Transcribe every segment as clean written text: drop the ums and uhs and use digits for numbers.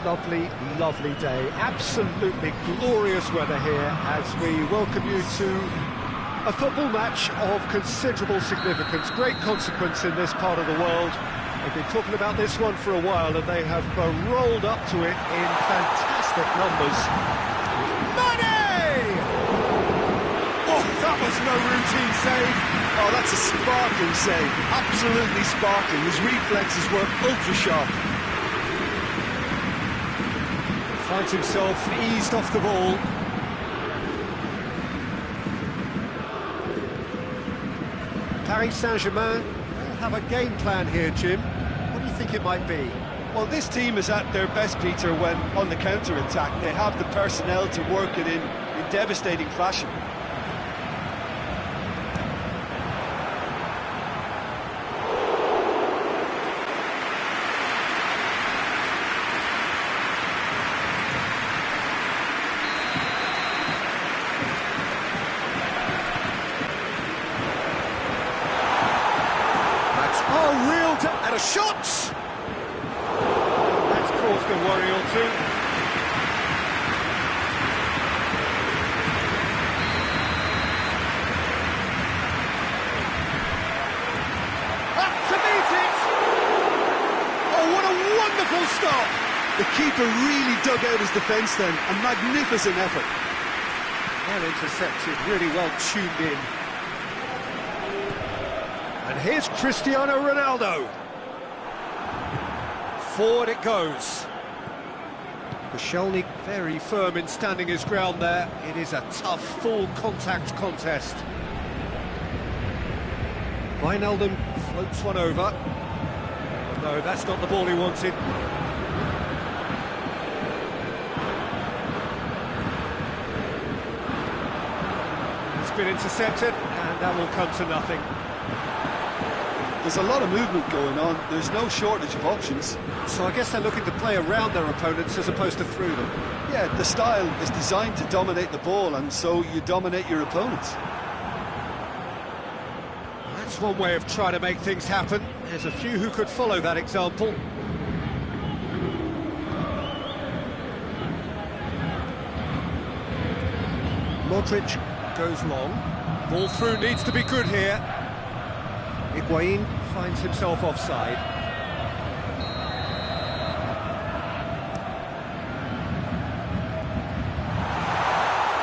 Lovely, lovely day. Absolutely glorious weather here as we welcome you to a football match of considerable significance, great consequence in this part of the world. We've been talking about this one for a while and they have rolled up to it in fantastic numbers. Mane! Oh, that was no routine save. Oh, that's a sparkling save. Absolutely sparkling. His reflexes were ultra sharp. Finds himself eased off the ball. Paris Saint-Germain will have a game plan here, Jim. What do you think it might be? Well, this team is at their best, Peter, when on the counter-attack. They have the personnel to work it in devastating fashion. And a shot! That's caused a worry or two. Up to meet it! Oh, what a wonderful stop! The keeper really dug out his defence then. A magnificent effort. Well intercepted, really well tuned in. And here's Cristiano Ronaldo. Forward it goes. Koscielny very firm in standing his ground there. It is a tough, full-contact contest. Wijnaldum floats one over. No, that's not the ball he wanted. It's been intercepted, and that will come to nothing. There's a lot of movement going on. There's no shortage of options. So I guess they're looking to play around their opponents as opposed to through them. Yeah, the style is designed to dominate the ball, and so you dominate your opponents. That's one way of trying to make things happen. There's a few who could follow that example. Modric goes long. Ball through needs to be good here. Higuain finds himself offside.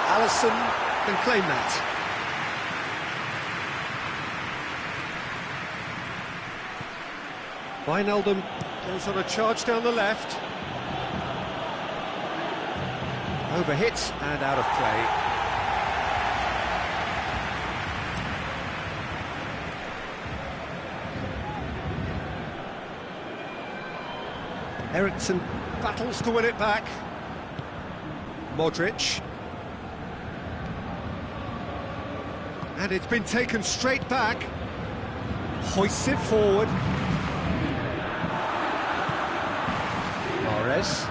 Alisson can claim that. Wijnaldum goes on a charge down the left. Overhits and out of play. Eriksson battles to win it back. Modric. And it's been taken straight back. Hoists it forward. Mahrez.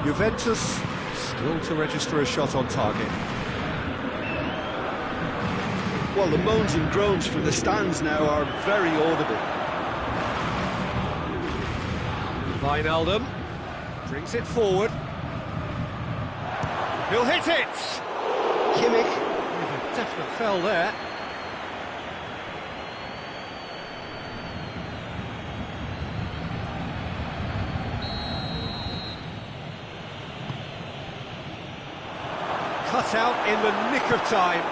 Juventus still to register a shot on target. Well, the moans and groans from the stands now are very audible. Wijnaldum brings it forward. He'll hit it! Kimmich with a definite foul there. Cut out in the nick of time.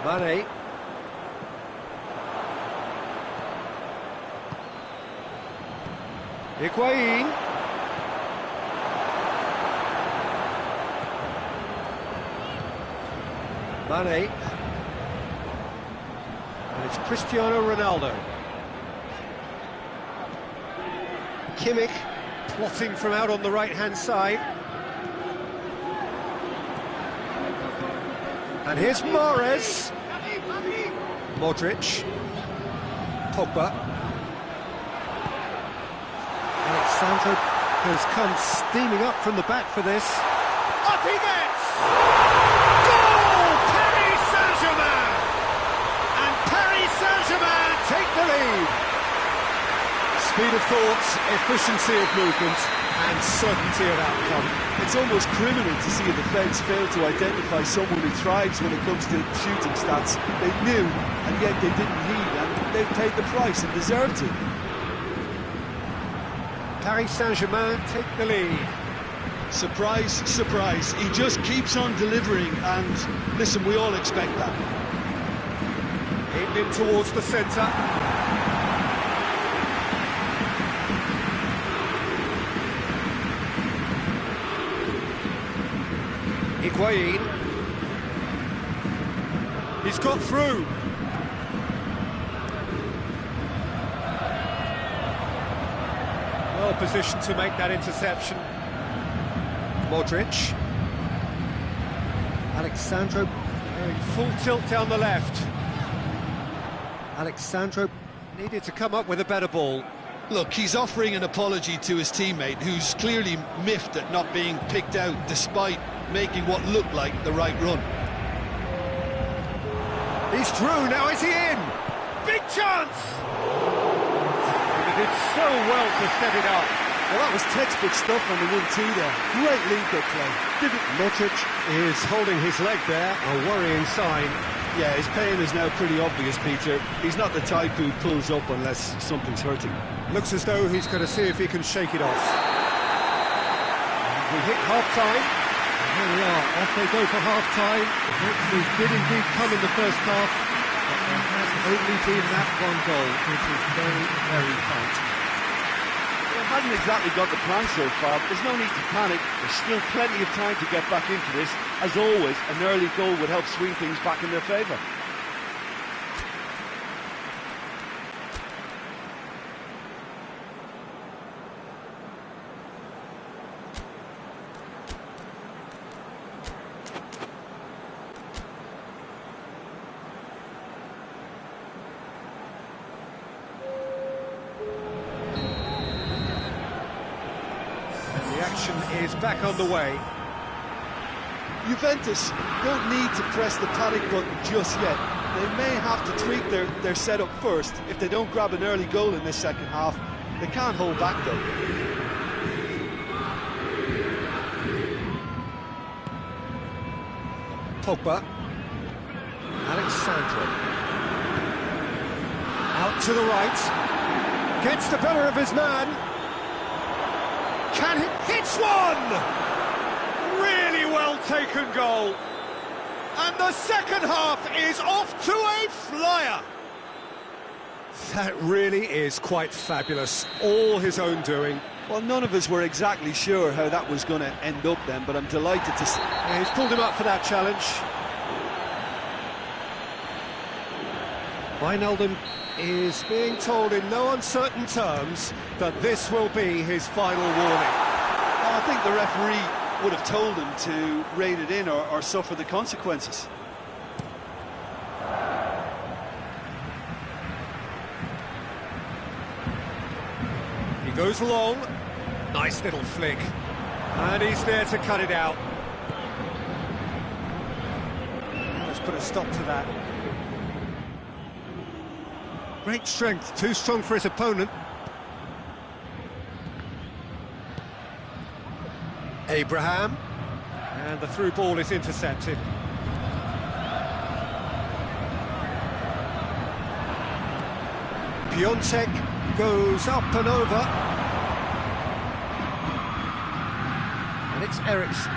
Mane. Higuain. Mane. And it's Cristiano Ronaldo. Kimmich plotting from out on the right-hand side. And here's Mahrez. Modric. Pogba. Alexandro has come steaming up from the back for this. Up he gets! Goal! Paris Saint-Germain! And Paris Saint-Germain take the lead. Speed of thought, efficiency of movement, and certainty of outcome. It's almost criminal to see a defence fail to identify someone who thrives when it comes to shooting stats. They knew, and yet they didn't heed, and they've paid the price and deserved to. Paris Saint-Germain take the lead. Surprise, surprise. He just keeps on delivering, and listen, we all expect that. Aimed in towards the centre. Higuain. He's got through. Well positioned to make that interception. Modric. Alexandro going full tilt down the left. Alexandro needed to come up with a better ball. Look, he's offering an apology to his teammate, who's clearly miffed at not being picked out despite making what looked like the right run. He's through, now is he in? Big chance! He did so well to set it up. Well, that was textbook stuff on the 1-2 there. Great link-up play. Modric is holding his leg there, a worrying sign. Yeah, his pain is now pretty obvious, Peter. He's not the type who pulls up unless something's hurting. Looks as though he's going to see if he can shake it off. We hit half-time. Here we are, off they go for half-time. It did indeed come in the first half, but there has only been that one goal, which is very, very tight. Well, hasn't exactly got the plan so far, but there's no need to panic. There's still plenty of time to get back into this. As always, an early goal would help swing things back in their favour. Action is back on the way. Juventus don't need to press the panic button just yet. They may have to tweak their setup first. If they don't grab an early goal in this second half, they can't hold back though. Pogba. Alexandro. Out to the right. Gets the better of his man. Can he? Hits one! Really well taken goal. And the second half is off to a flyer. That really is quite fabulous. All his own doing. Well, none of us were exactly sure how that was going to end up then, but I'm delighted to see. Yeah, he's pulled him up for that challenge. Wijnaldum is being told in no uncertain terms that this will be his final warning. I think the referee would have told him to rein it in or suffer the consequences. He goes long. Nice little flick. And he's there to cut it out. Let's put a stop to that. Great strength, too strong for his opponent. Abraham, and the through ball is intercepted. Piontek goes up and over. And it's Eriksson.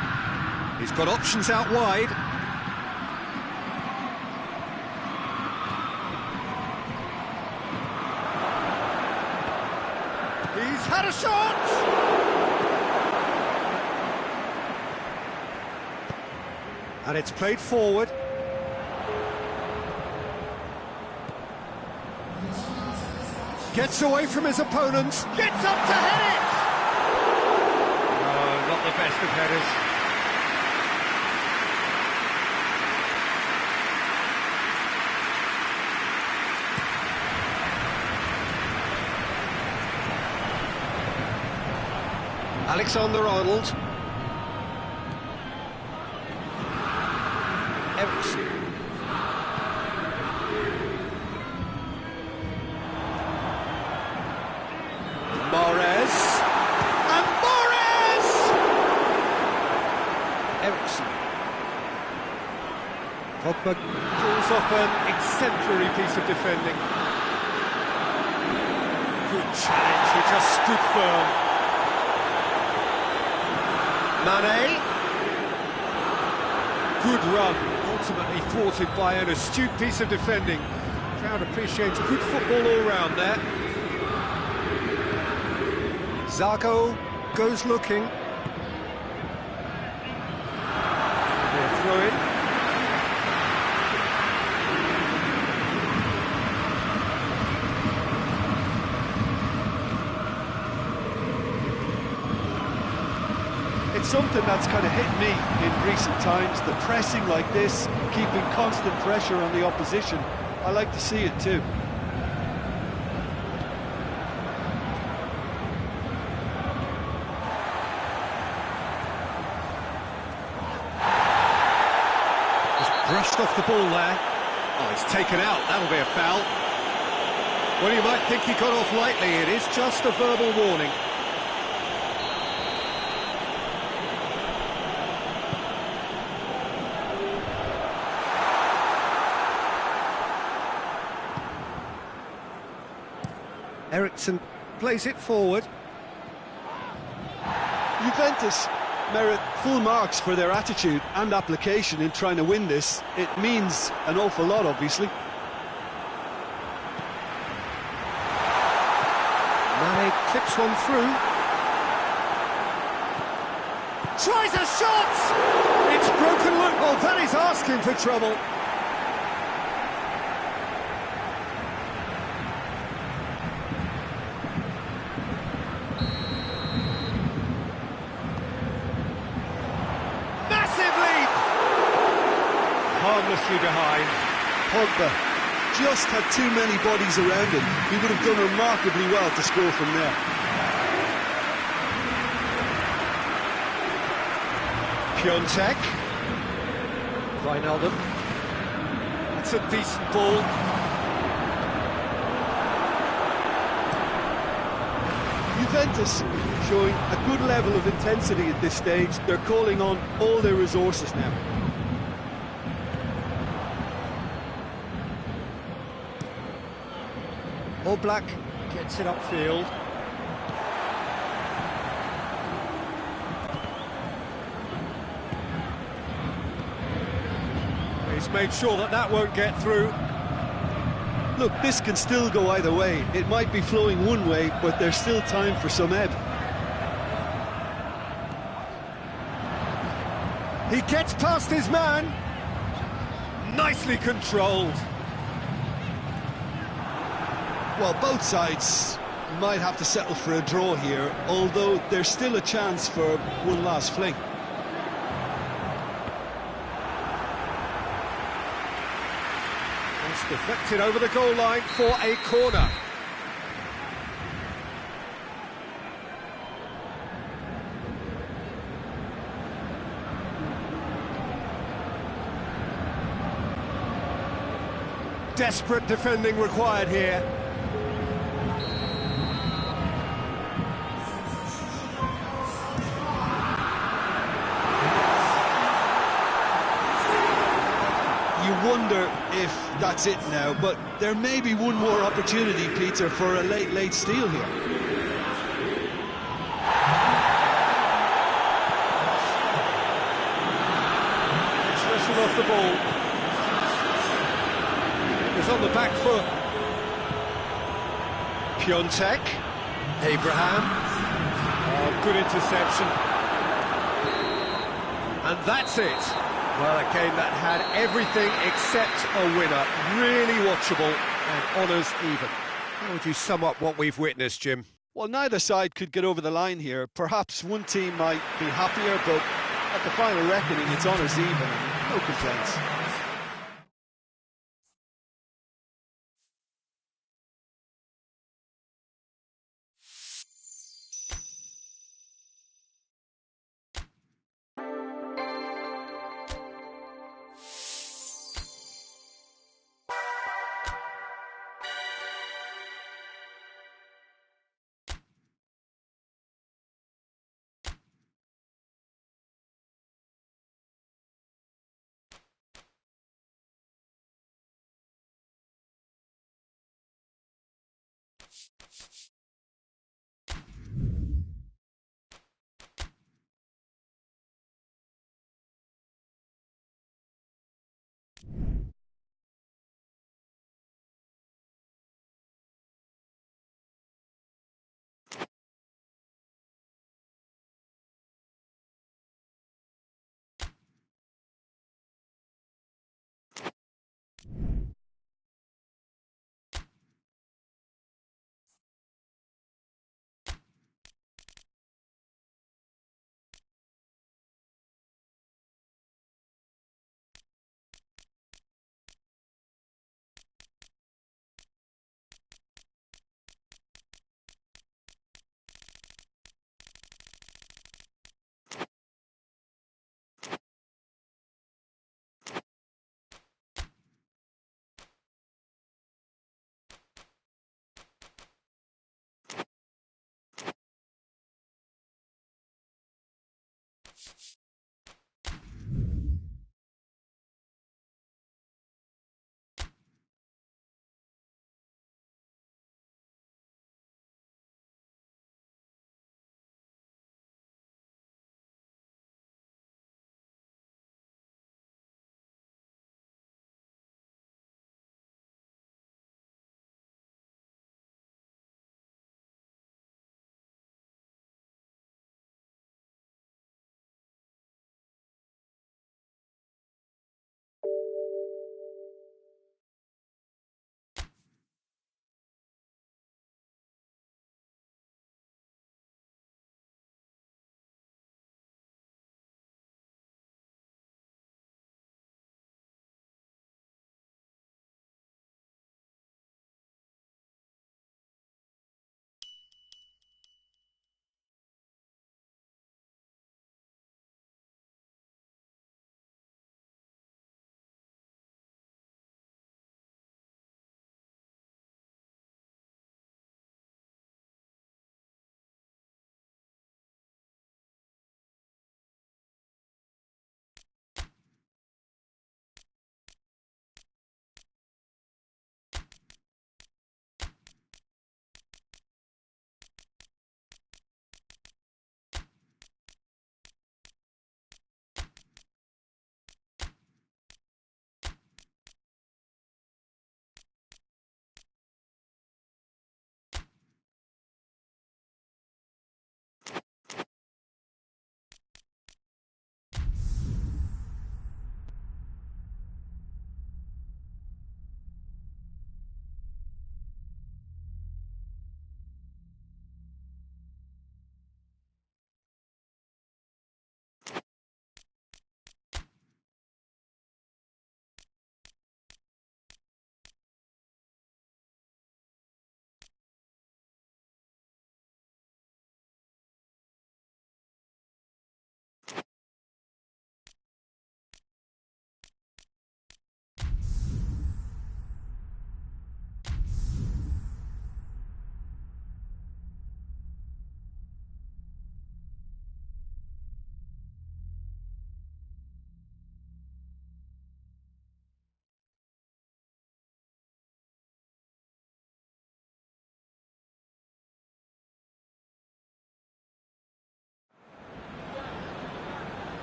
He's got options out wide. He's had a shot! And it's played forward. Gets away from his opponents. Gets up to head it! Oh, not the best of headers. Alexander-Arnold. Eriksson. Pogba pulls off an exemplary piece of defending. Good challenge, he just stood firm. Mane. Good run, ultimately thwarted by an astute piece of defending. Crowd appreciates good football all round there. Zarco goes looking. They're throw-in. It's something that's kind of hit me in recent times, the pressing like this, keeping constant pressure on the opposition. I like to see it too. Just brushed off the ball there. Oh, he's taken out, that'll be a foul. Well, you might think he got off lightly, it is just a verbal warning. Eriksson plays it forward. Juventus merit full marks for their attitude and application in trying to win this. It means an awful lot, obviously. Mane clips one through. Tries a shot! It's broken loop. Oh, that is asking for trouble. Harmlessly behind. Pogba just had too many bodies around him. He would have done remarkably well to score from there. Piontek. Wijnaldum. That's a decent ball. Juventus showing a good level of intensity at this stage. They're calling on all their resources now. Oblak gets it upfield. He's made sure that that won't get through. Look, this can still go either way. It might be flowing one way, but there's still time for some ebb. He gets past his man. Nicely controlled. Well, both sides might have to settle for a draw here, although there's still a chance for one last fling. It's deflected over the goal line for a corner. Desperate defending required here. You wonder if that's it now, but there may be one more opportunity, Peter, for a late steal here. It's wrestled off the ball. It's on the back foot. Piontek. Abraham. Oh, good interception. And that's it. Well, a game that had everything except a winner. Really watchable and honours even. How would you sum up what we've witnessed, Jim? Well, neither side could get over the line here. Perhaps one team might be happier, but at the final reckoning, it's honours even and no complaints.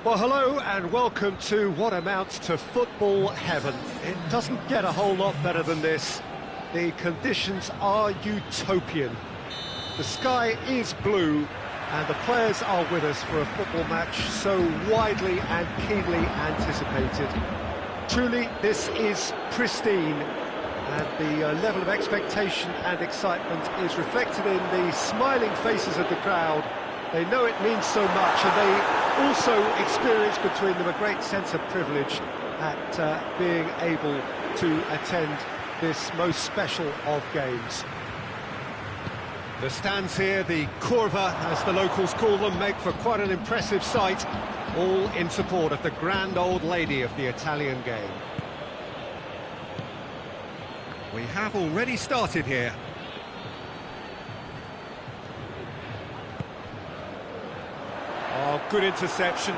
Well, hello and welcome to what amounts to football heaven. It doesn't get a whole lot better than this. The conditions are utopian. The sky is blue and the players are with us for a football match so widely and keenly anticipated. Truly, this is pristine, and the level of expectation and excitement is reflected in the smiling faces of the crowd. They know it means so much, and they also experience between them a great sense of privilege at being able to attend this most special of games. The stands here, the curva, as the locals call them, make for quite an impressive sight, all in support of the grand old lady of the Italian game. We have already started here. Oh, good interception.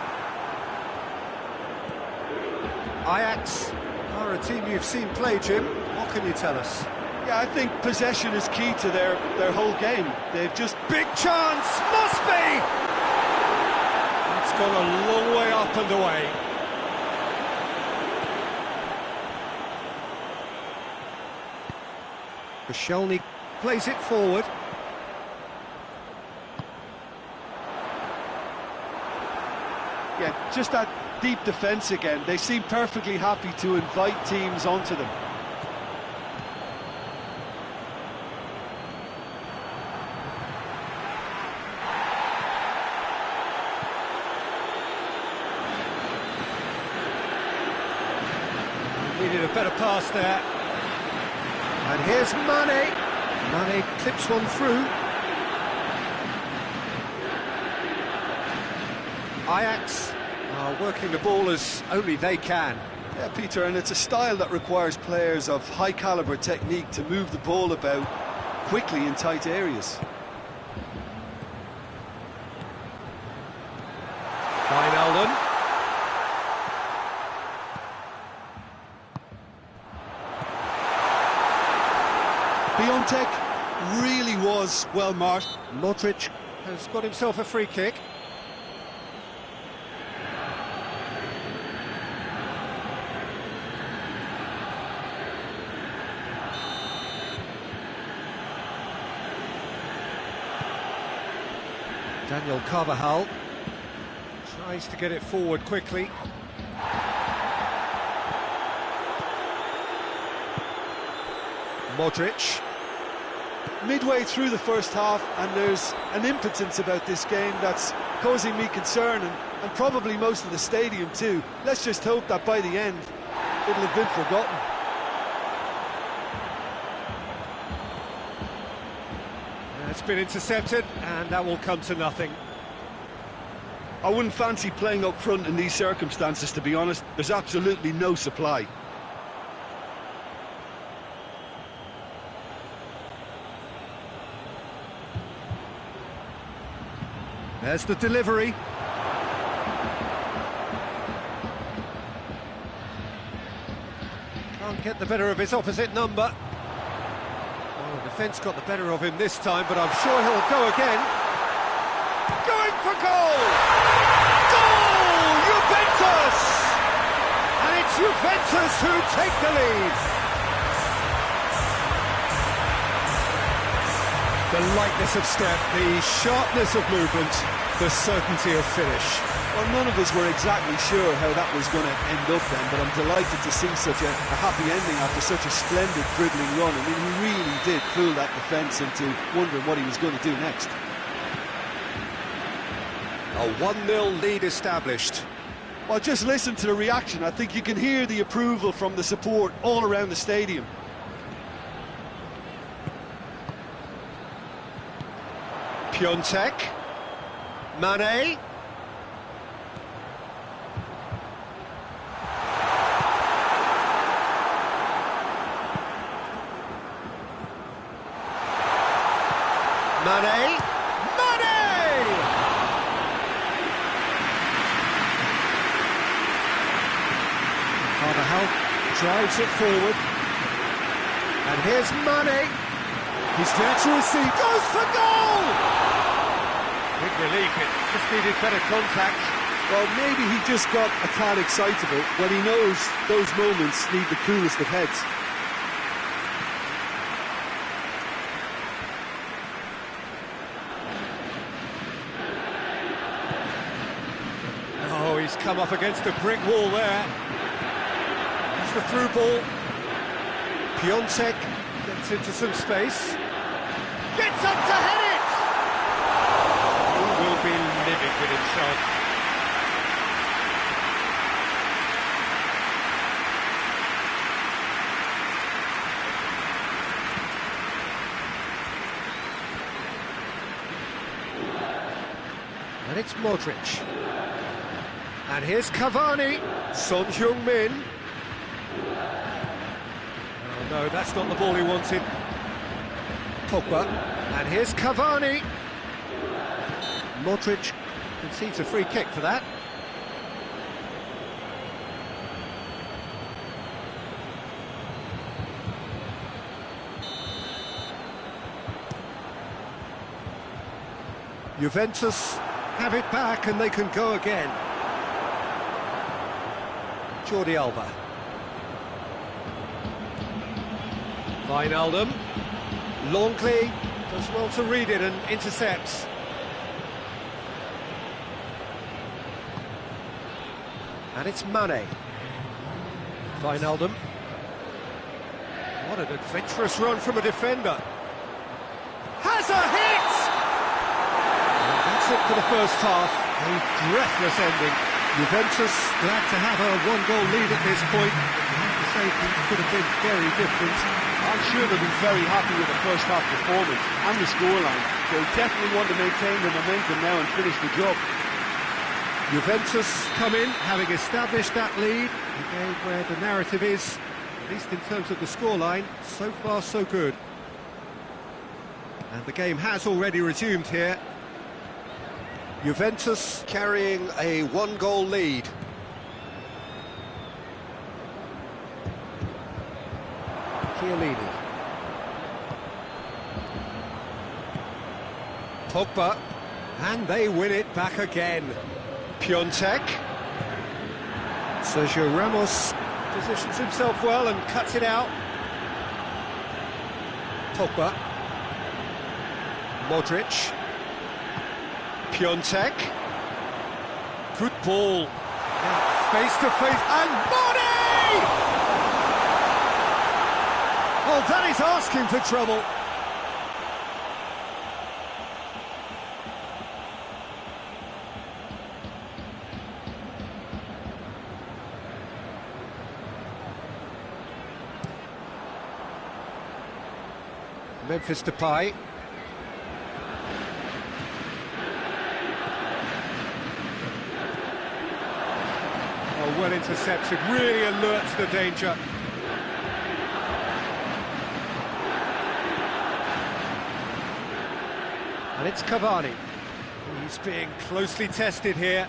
Ajax are a team you've seen play, Jim. What can you tell us? Yeah, I think possession is key to their whole game. They've just... Big chance! Must be! It's gone a long way up and away. Koscielny plays it forward. Yeah, just that deep defence again. They seem perfectly happy to invite teams onto them. Needed a better pass there. And here's Mane. Mane clips one through. Ajax are working the ball as only they can. Yeah, Peter, and it's a style that requires players of high-caliber technique to move the ball about quickly in tight areas. Wijnaldum. Piontek really was well marked. Modric has got himself a free kick. Daniel Carvajal tries to get it forward quickly. Modric. Midway through the first half, and there's an impotence about this game that's causing me concern, and probably most of the stadium too. Let's just hope that by the end it'll have been forgotten. It's been intercepted, and that will come to nothing. I wouldn't fancy playing up front in these circumstances, to be honest. There's absolutely no supply. There's the delivery. Can't get the better of his opposite number. Well, the defence got the better of him this time, but I'm sure he'll go again. Going for goal! Goal! Juventus! And it's Juventus who take the lead. The lightness of step, the sharpness of movement, the certainty of finish. Well, none of us were exactly sure how that was going to end up then, but I'm delighted to see such a happy ending after such a splendid dribbling run. I mean, he really did fool that defence into wondering what he was going to do next. A 1-0 lead established. Well, just listen to the reaction. I think you can hear the approval from the support all around the stadium. Piontek, Mane, Mane, Carvajal drives it forward, and here's Mane. He's there to receive, goes for goal! Big relief, it just needed better contact. Well, maybe he just got a tad excitable when he knows those moments need the coolest of heads. Oh, he's come up against a brick wall there. That's the through ball. Piontek gets into some space. Gets up to head it! He will be living with himself. And it's Modric. And here's Cavani. Son Heung-min. Oh no, that's not the ball he wanted. Pogba. And here's Cavani. Modric concedes a free kick for that. Juventus have it back and they can go again. Jordi Alba. Wijnaldum. Longley does well to read it and intercepts. And it's Mane. Wijnaldum. What an adventurous run from a defender. Has a hit! And that's it for the first half. A breathless ending. Juventus glad to have a one-goal lead at this point. I have to say things could have been very different. I'm sure they'll be very happy with the first half performance and the scoreline. They'll definitely want to maintain the momentum now and finish the job. Juventus come in, having established that lead. Again, where the narrative is, at least in terms of the scoreline, so far so good. And the game has already resumed here. Juventus carrying a one-goal lead. Chiellini. Pogba. And they win it back again. Piontek. Sergio Ramos positions himself well and cuts it out. Pogba. Modric. Piontek. Good ball. Face to face, and Mane! Well, that is asking for trouble. Memphis Depay. Oh, well intercepted, really alerts the danger. And it's Cavani. He's being closely tested here.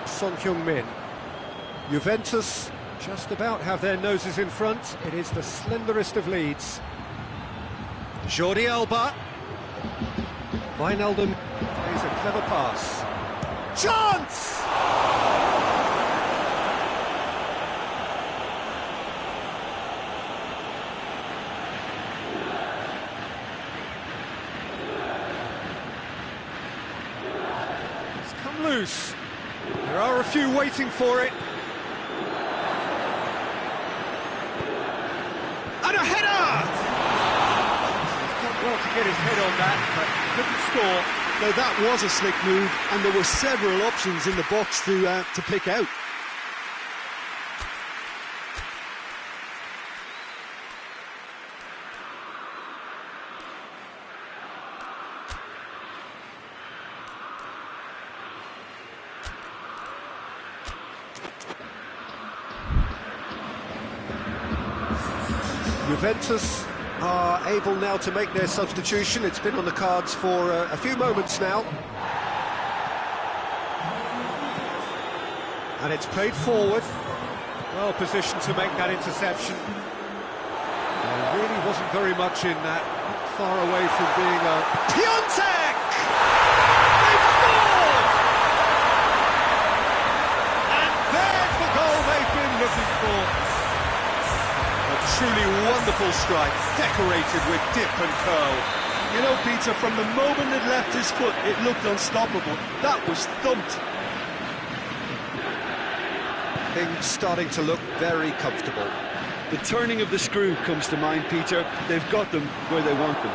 Son Heung-min. Juventus just about have their noses in front. It is the slenderest of leads. Jordi Alba. Wijnaldum plays a clever pass. Chance! It's come loose. There are a few waiting for it. And a header! He's done well to get his head on that, but couldn't score. Now that was a slick move, and there were several options in the box to pick out. Juventus are able now to make their substitution. It's been on the cards for a few moments now. And it's played forward. Well positioned to make that interception. There really wasn't very much in that. Not far away from being a... Piontek! They've scored! And there's the goal they've been looking for. Truly wonderful strike, decorated with dip and curl. You know, Peter, from the moment it left his foot, it looked unstoppable. That was thumped. Things starting to look very comfortable. The turning of the screw comes to mind, Peter. They've got them where they want them.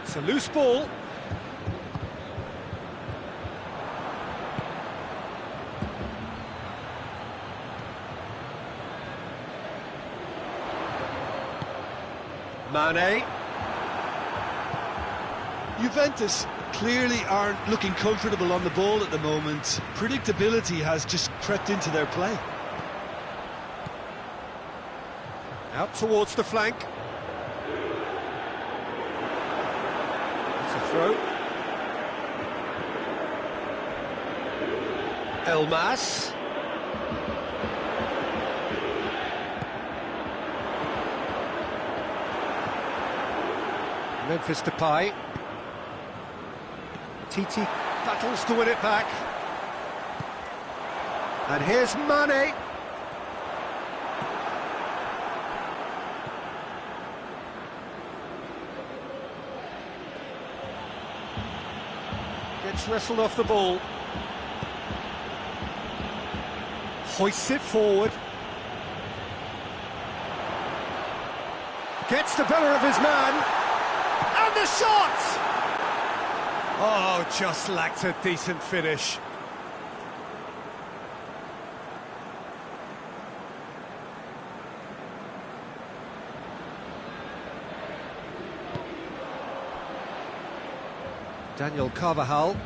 It's a loose ball. Mane. Juventus clearly aren't looking comfortable on the ball at the moment. Predictability has just crept into their play. Out towards the flank. It's a throw. Elmas. Memphis Depay. Titi battles to win it back. And here's Mane. Gets wrestled off the ball. Hoists it forward. Gets the better of his man. And the shot! Oh, just lacked a decent finish. Daniel Carvajal.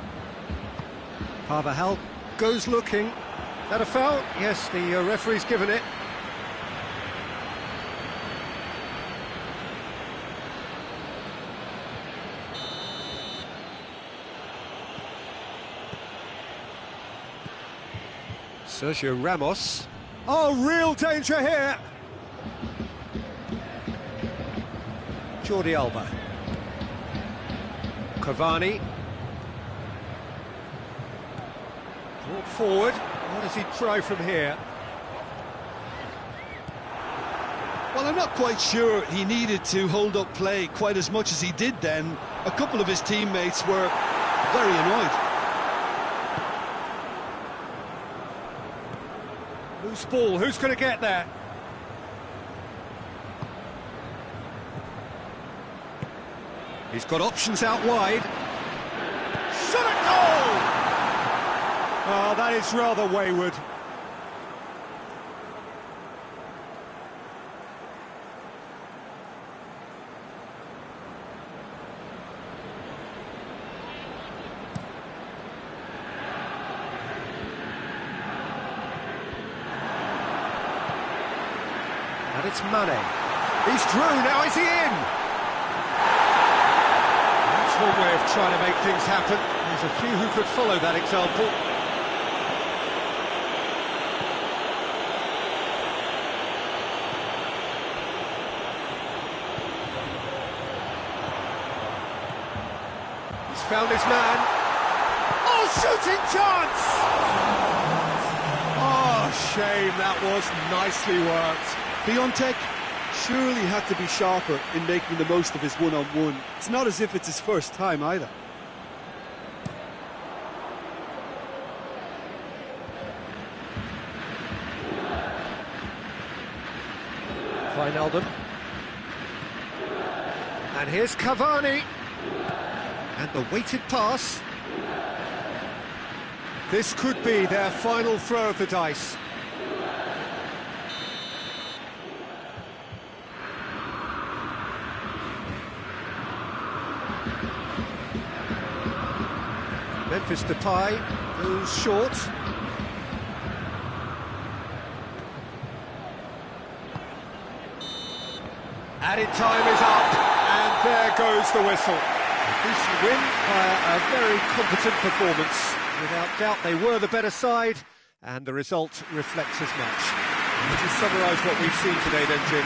Carvajal goes looking. Is that a foul? Yes, the referee's given it. Sergio Ramos. Oh, real danger here. Jordi Alba. Cavani. Brought forward. What does he try from here? Well, I'm not quite sure he needed to hold up play quite as much as he did then. A couple of his teammates were very annoyed. Loose ball, who's going to get there? He's got options out wide. Shot at goal! Oh, that is rather wayward. And it's Mane. He's through, now is he in? That's one way of trying to make things happen. There's a few who could follow that example. He's found his man. Oh, shooting chance! Oh, shame, that was nicely worked. Piontek surely had to be sharper in making the most of his one-on-one. It's not as if it's his first time either. Wijnaldum. And here's Cavani. And the weighted pass. This could be their final throw of the dice. Memphis Depay goes short. Added time is up, and there goes the whistle. A decent win by a very competent performance. Without doubt, they were the better side, and the result reflects as much. Would you summarise what we've seen today then, Jim?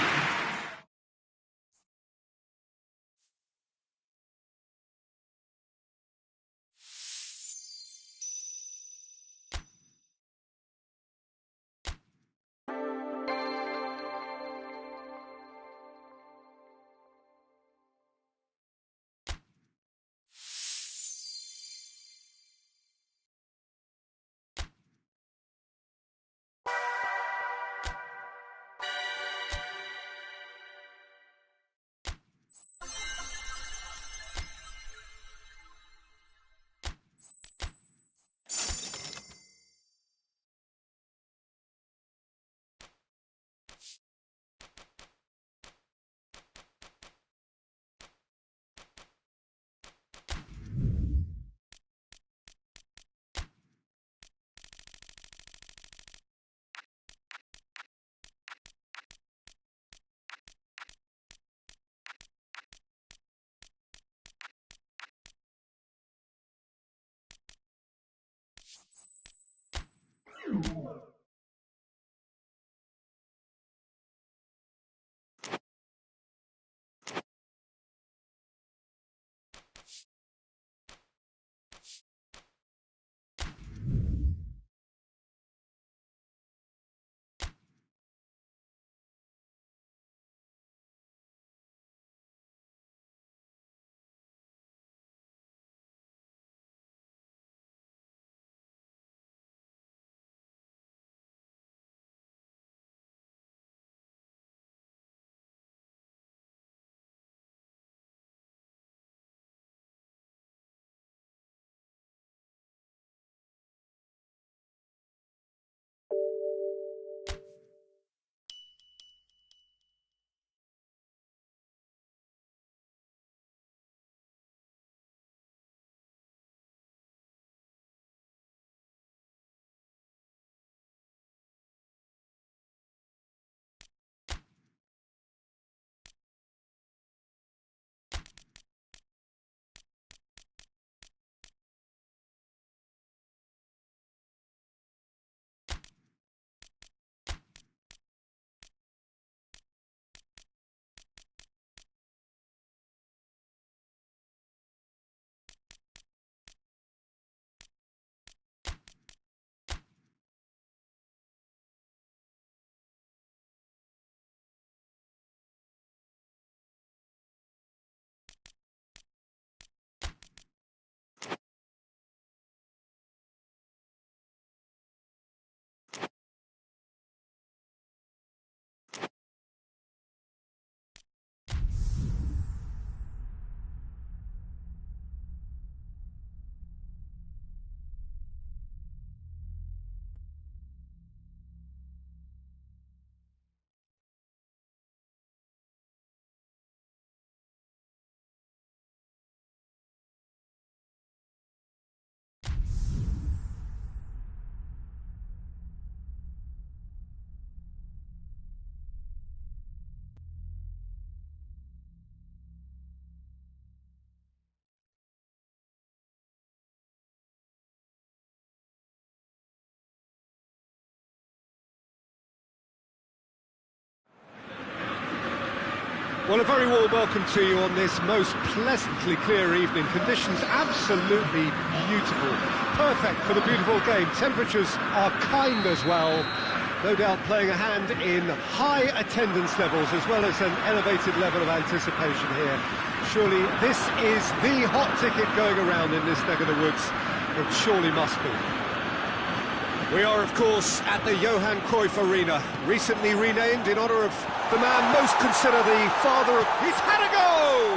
Well, a very warm welcome to you on this most pleasantly clear evening. Conditions absolutely beautiful. Perfect for the beautiful game. Temperatures are kind as well. No doubt playing a hand in high attendance levels as well as an elevated level of anticipation here. Surely this is the hot ticket going around in this neck of the woods. It surely must be. We are, of course, at the Johan Cruyff Arena, recently renamed in honour of the man most considered the father of... He's had a go!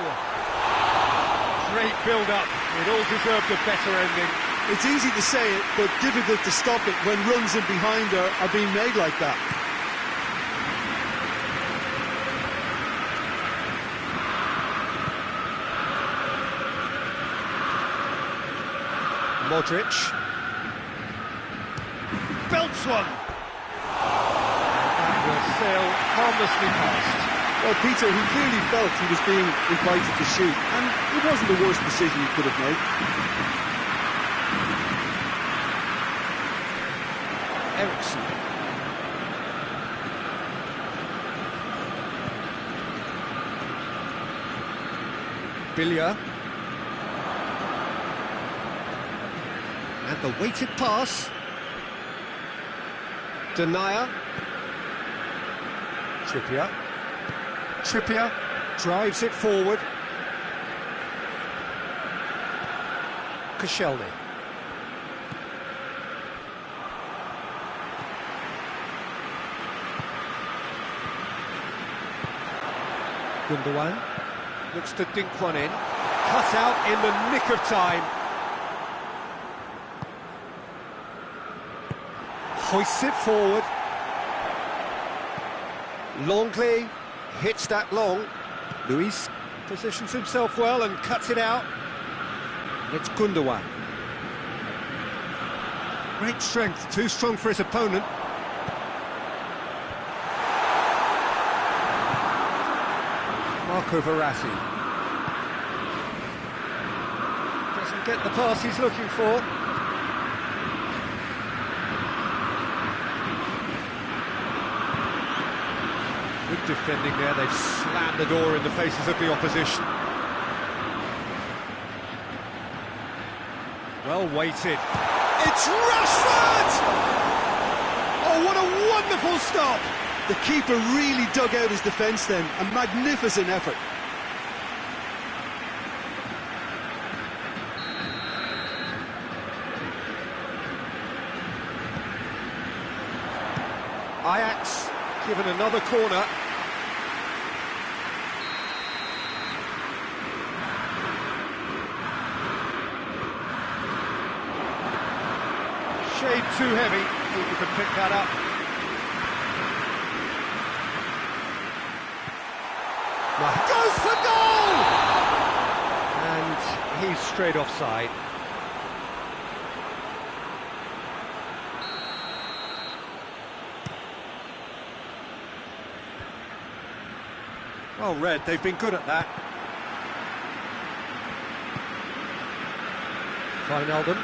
Great build-up. It all deserved a better ending. It's easy to say it, but difficult to stop it when runs in behind are being made like that. Modric. Belts one. That will sail harmlessly past. Well, Peter, he clearly felt he was being invited to shoot, and it wasn't the worst decision he could have made. Ericsson. Billiard. And the weighted pass. Denier. Trippier drives it forward. Koscielny. Gundogan looks to dink one in. Cut out in the nick of time. Hoists it forward. Longley hits that long. Luis positions himself well and cuts it out. It's Gundogan. Great strength, too strong for his opponent. Marco Verratti. Doesn't get the pass he's looking for. Good defending there, they've slammed the door in the faces of the opposition. Well weighted. It's Rashford! Oh, what a wonderful stop! The keeper really dug out his defence then, a magnificent effort. Ajax given another corner. Shade too heavy, keeper can pick that up. Goes for goal! And he's straight offside. Well read, they've been good at that. Wijnaldum.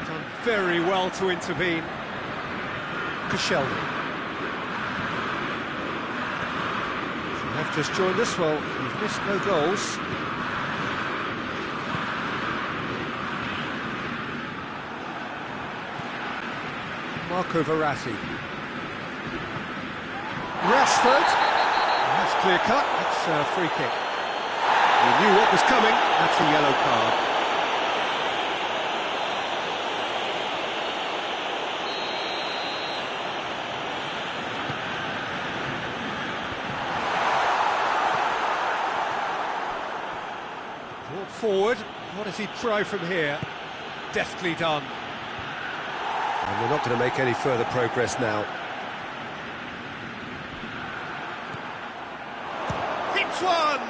Done very well to intervene. Koscielny. If you have just joined us, well, you've missed no goals. Marco Verratti. Rashford. That's clear cut. That's a free kick. He knew what was coming. That's a yellow card. Brought forward. What does he try from here? Deftly done. And we're not going to make any further progress now. Hits one!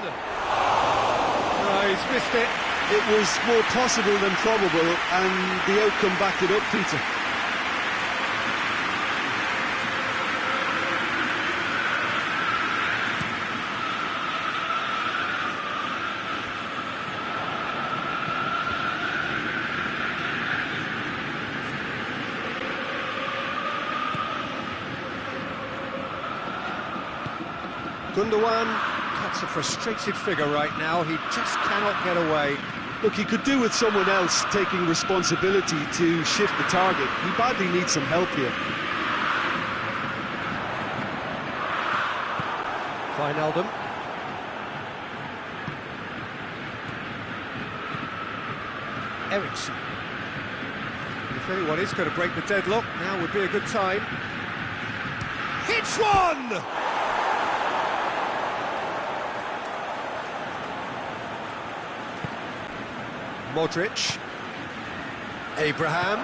No, he's missed it. It was more possible than probable, and the outcome backed it up, Peter. Gundogan, that's a frustrated figure right now. He just cannot get away. Look, he could do with someone else taking responsibility to shift the target. He badly needs some help here. Wijnaldum. Ericsson. If anyone is going to break the deadlock, now would be a good time. Hits one! Modric. Abraham.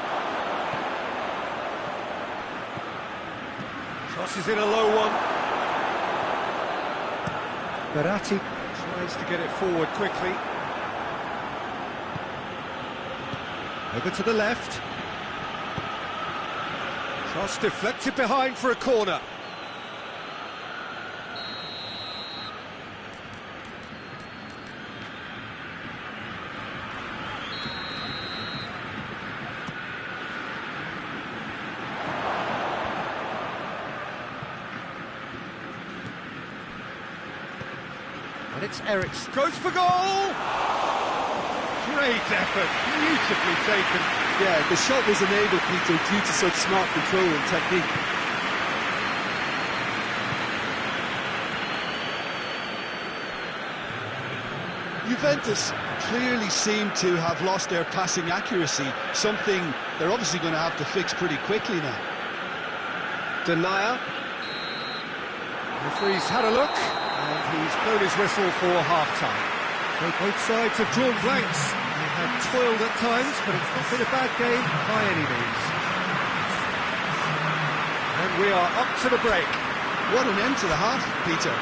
Crosses in a low one. Verratti tries to get it forward quickly. Over to the left. Cross deflected behind for a corner. And it's Ericsson. Goes for goal! Great effort, beautifully taken. Yeah, the shot was enabled, Peter, due to such smart control and technique. Juventus clearly seem to have lost their passing accuracy, something they're obviously going to have to fix pretty quickly now. Denier. The referee's had a look, and he's blown his whistle for half-time. So both sides have drawn blanks. They have toiled at times, but it's not been a bad game by any means. And we are up to the break. What an end to the half, Peter.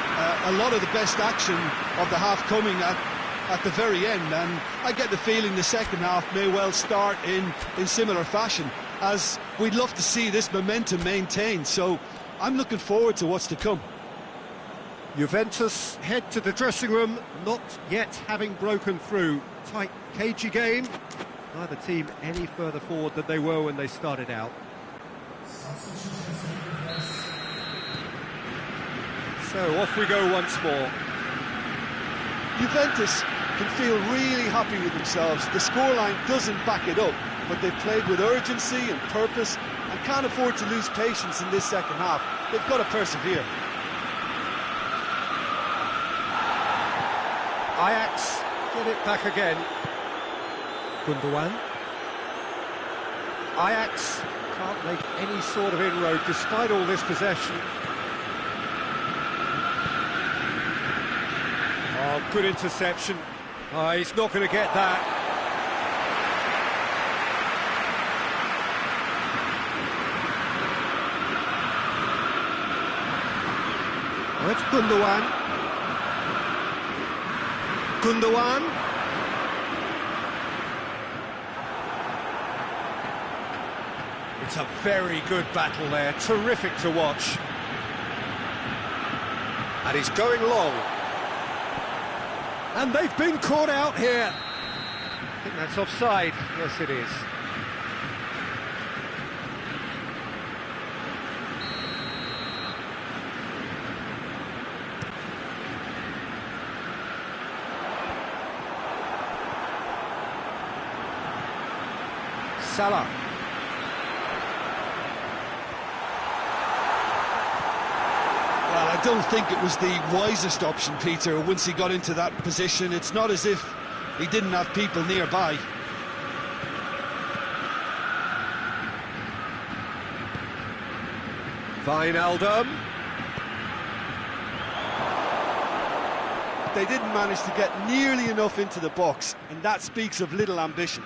A lot of the best action of the half coming at the very end, and I get the feeling the second half may well start in similar fashion, as we'd love to see this momentum maintained, so I'm looking forward to what's to come. Juventus head to the dressing room, not yet having broken through. Tight, cagey game. Neither team any further forward than they were when they started out. So off we go once more. Juventus can feel really happy with themselves. The scoreline doesn't back it up, but they've played with urgency and purpose and can't afford to lose patience in this second half. They've got to persevere. Ajax get it back again. Gundogan. Ajax can't make any sort of inroad despite all this possession. Oh, good interception. Oh, he's not going to get that. Oh, it's Gundogan. Gundogan. It's a very good battle there, terrific to watch. And he's going long. And they've been caught out here. I think that's offside. Yes, it is. Salah. Well, I don't think it was the wisest option, Peter, once he got into that position. It's not as if he didn't have people nearby. Wijnaldum. They didn't manage to get nearly enough into the box, and that speaks of little ambition.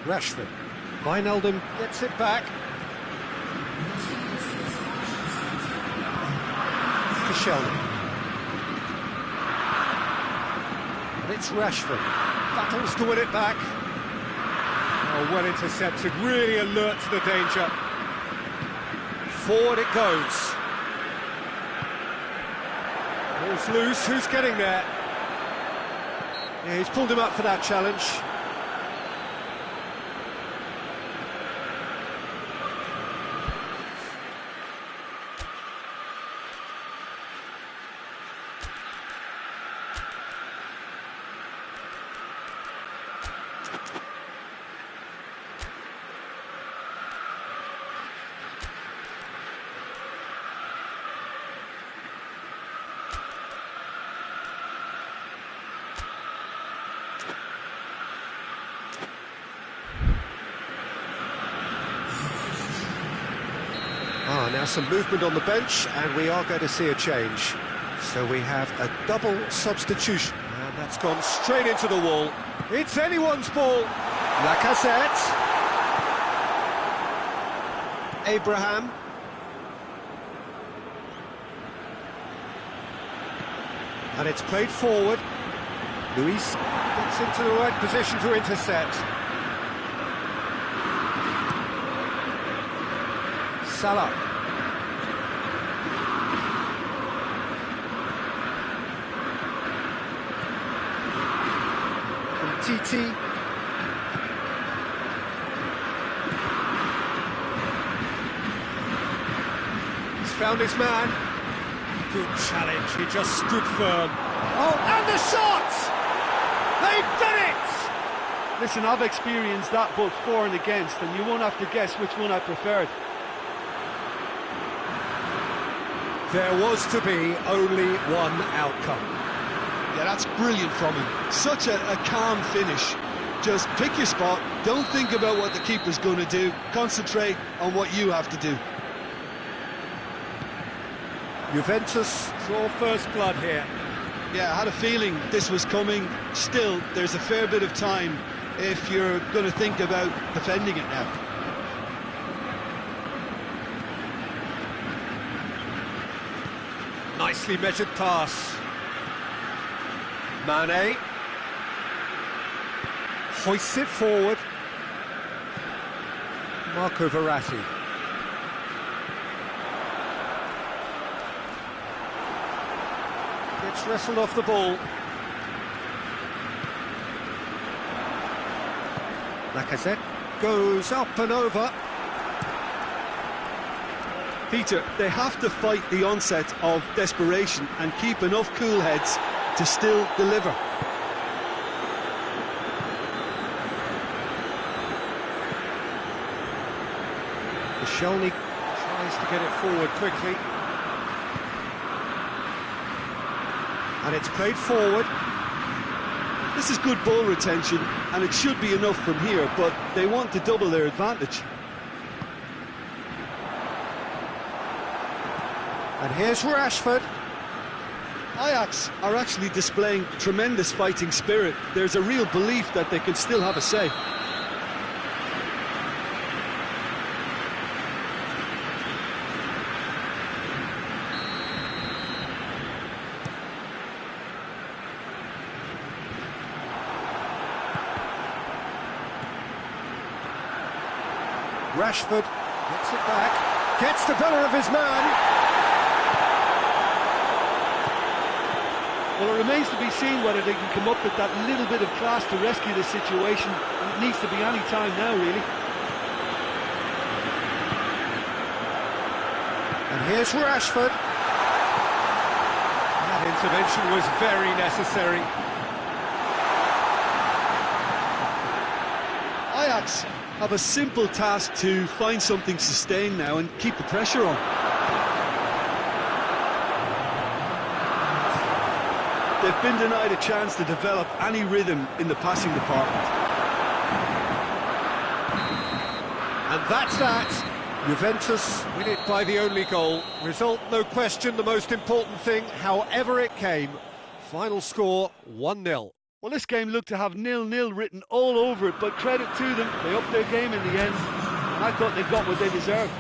Rashford. Wijnaldum gets it back. Koscielny. And it's Rashford. Battles to win it back. Oh, well intercepted, really alert to the danger. Forward it goes. Ball's loose, who's getting there? Yeah, he's pulled him up for that challenge. Now some movement on the bench, and we are going to see a change. So we have a double substitution. And that's gone straight into the wall. It's anyone's ball. Lacazette. Abraham. And it's played forward. Luis gets into the right position to intercept. Salah. And Titi. He's found his man. Good challenge, he just stood firm. Oh, and the shot! They've done it! Listen, I've experienced that both for and against, and you won't have to guess which one I preferred. There was to be only one outcome. Yeah, that's brilliant from him. Such a calm finish. Just pick your spot, don't think about what the keeper's going to do, concentrate on what you have to do. Juventus draw first blood here. Yeah, I had a feeling this was coming. Still, there's a fair bit of time if you're going to think about defending it now. Nicely measured pass. Mane. Hoists it forward. Marco Verratti. Gets wrestled off the ball. Lacazette goes up and over. Peter, they have to fight the onset of desperation and keep enough cool heads to still deliver. Koscielny tries to get it forward quickly. And it's played forward. This is good ball retention, and it should be enough from here, but they want to double their advantage. And here's Rashford. Ajax are actually displaying tremendous fighting spirit. There's a real belief that they can still have a say. Rashford gets it back, gets the better of his man. Well, it remains to be seen whether they can come up with that little bit of class to rescue the situation. It needs to be any time now, really. And here's Rashford. That intervention was very necessary. Ajax have a simple task to find something sustained now and keep the pressure on. They've been denied a chance to develop any rhythm in the passing department. And that's that. Juventus win it by the only goal. Result, no question, the most important thing, however it came. Final score, 1-0. Well, this game looked to have 0-0 written all over it, but credit to them, they upped their game in the end, and I thought they got what they deserved.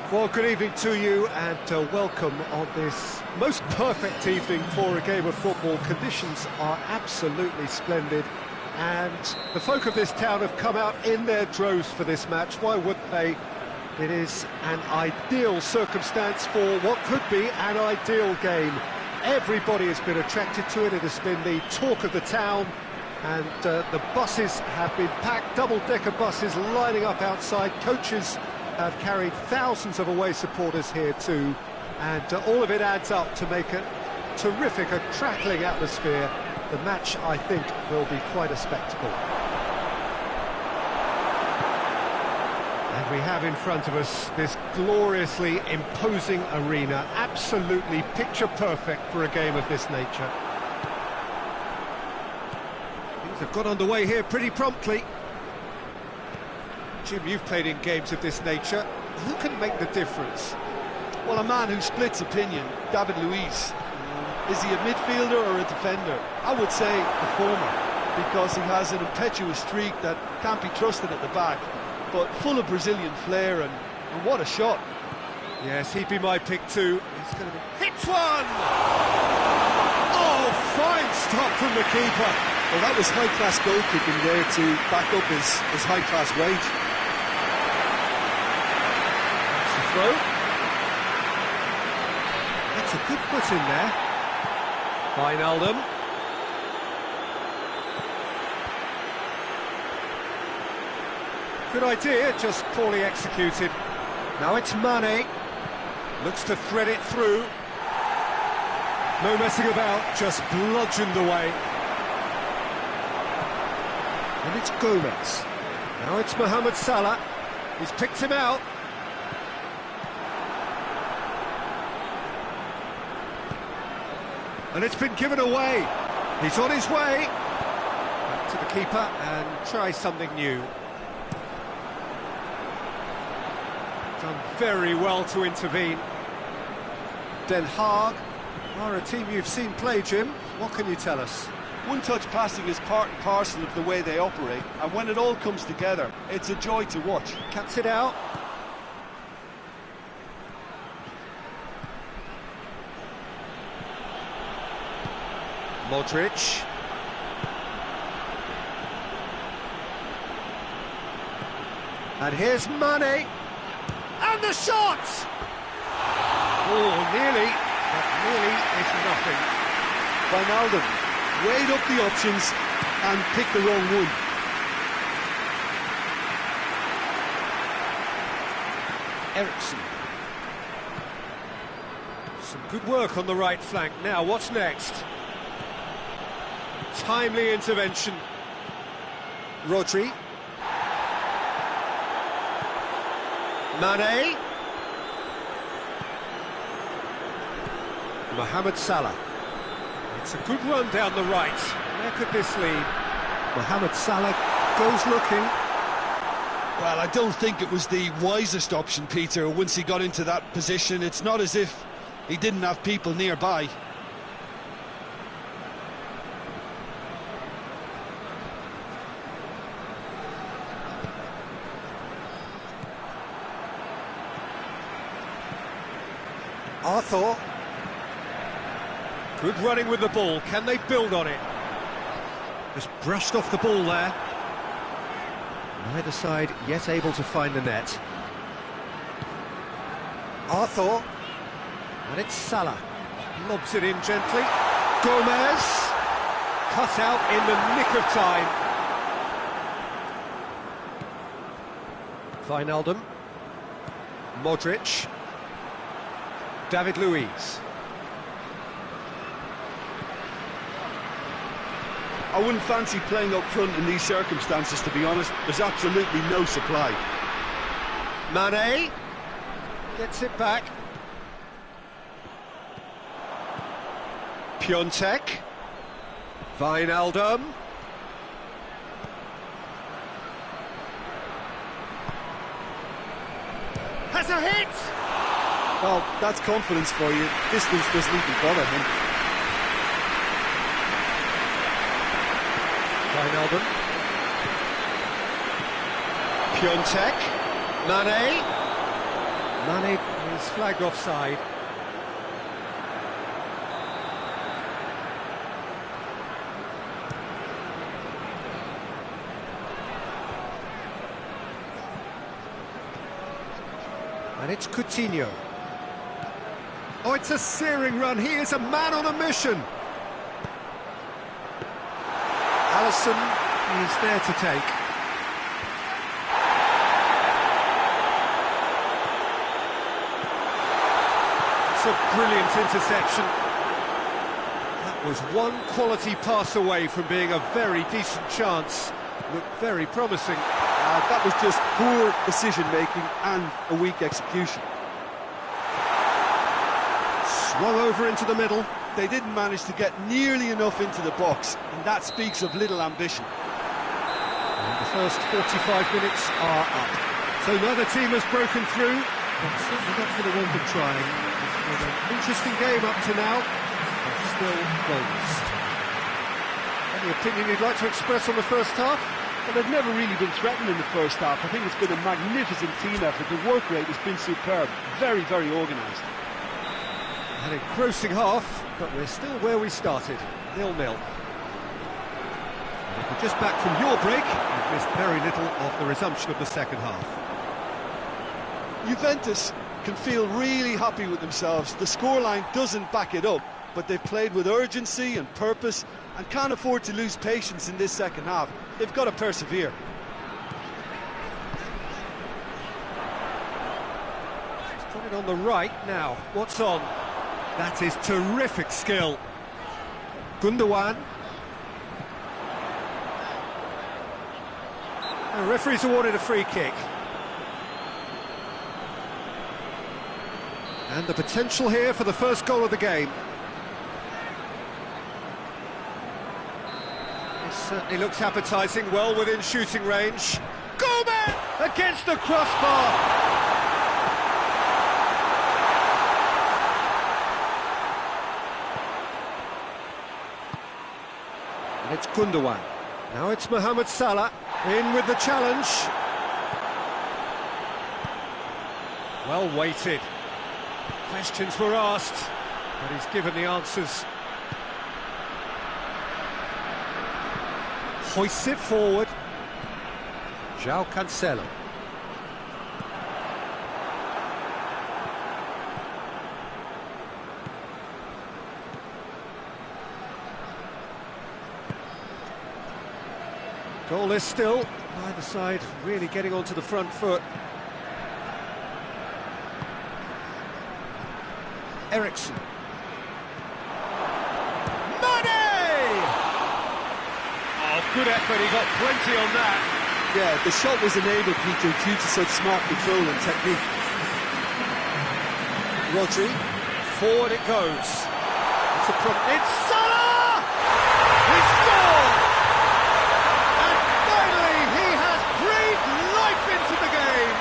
Well, good evening to you and welcome on this most perfect evening for a game of football. Conditions are absolutely splendid and the folk of this town have come out in their droves for this match. Why wouldn't they? It is an ideal circumstance for what could be an ideal game. Everybody has been attracted to it. It has been the talk of the town and the buses have been packed, double-decker buses lining up outside. Coaches have carried thousands of away supporters here too, and all of it adds up to make a terrific, a crackling atmosphere. The match, I think, will be quite a spectacle. And we have in front of us this gloriously imposing arena, absolutely picture perfect for a game of this nature. Things have got underway here pretty promptly. Jim, you've played in games of this nature. Who can make the difference? Well, a man who splits opinion, David Luiz. Is he a midfielder or a defender? I would say the former, because he has an impetuous streak that can't be trusted at the back, but full of Brazilian flair, and what a shot. Yes, he'd be my pick too. He's going to be... hits one! Oh, fine stop from the keeper. Well, that was high-class goalkeeping there to back up his high-class wage. Throw. That's a good foot in there. Wijnaldum. Good idea, just poorly executed. Now it's Mane. Looks to thread it through. No messing about, just bludgeoned away. And it's Gomez. Now it's Mohamed Salah. He's picked him out. And it's been given away. He's on his way. Back to the keeper and try something new. Done very well to intervene. Den Haag are a team you've seen play, Jim. What can you tell us? One-touch passing is part and parcel of the way they operate, and when it all comes together, it's a joy to watch. Cuts it out. Modric. And here's Mane. And the shot! Oh, nearly, but nearly is nothing. Wijnaldum weighed up the options and picked the wrong one. Ericsson. Some good work on the right flank. Now, what's next? Timely intervention. Rodri. Mane. Mohamed Salah. It's a good run down the right. Where could this lead? Mohamed Salah goes looking. Well, I don't think it was the wisest option, Peter, once he got into that position. It's not as if he didn't have people nearby. Arthur. Good running with the ball. Can they build on it? Just brushed off the ball there. Neither side yet able to find the net. Arthur. And it's Salah. Lobs it in gently. Gomez. Cut out in the nick of time. Wijnaldum. Modric. David Luiz. I wouldn't fancy playing up front in these circumstances, to be honest. There's absolutely no supply. Mane gets it back. Piontek. Wijnaldum. Has a hit! Well, that's confidence for you. Distance doesn't even bother him. Wijnaldum. Piontek. Mane. Mane is flagged offside. And it's Coutinho. Oh, it's a searing run. He is a man on a mission. Alisson is there to take. It's a brilliant interception. That was one quality pass away from being a very decent chance. Looked very promising. That was just poor decision-making and a weak execution. Swung over into the middle. They didn't manage to get nearly enough into the box, and that speaks of little ambition. And the first 45 minutes are up. So neither team has broken through, but certainly not for the want of trying. It's been an interesting game up to now, but still goals. Any opinion you'd like to express on the first half? Well, they've never really been threatened in the first half. I think it's been a magnificent team effort. The work rate has been superb. Very, very organised. An engrossing half, but we're still where we started, 0-0. And if you're just back from your break, you've missed very little of the resumption of the second half. Juventus can feel really happy with themselves. The scoreline doesn't back it up, but they've played with urgency and purpose and can't afford to lose patience in this second half. They've got to persevere. He's put it on the right now. What's on? That is terrific skill. Gundogan. The referee's awarded a free kick. And the potential here for the first goal of the game. This certainly looks appetising, well within shooting range. Gomez against the crossbar. And it's Gundogan. Now it's Mohamed Salah in with the challenge. Well weighted. Questions were asked, but he's given the answers. Hoists it forward. João Cancelo. Goalless still, either side really getting onto the front foot. Ericsson. Mane! Oh, good effort, he got plenty on that. Yeah, the shot was enabled, Peter, due to such smart control and technique. Rodri, forward it goes. It's Salah! He scored! And finally he has breathed life into the game.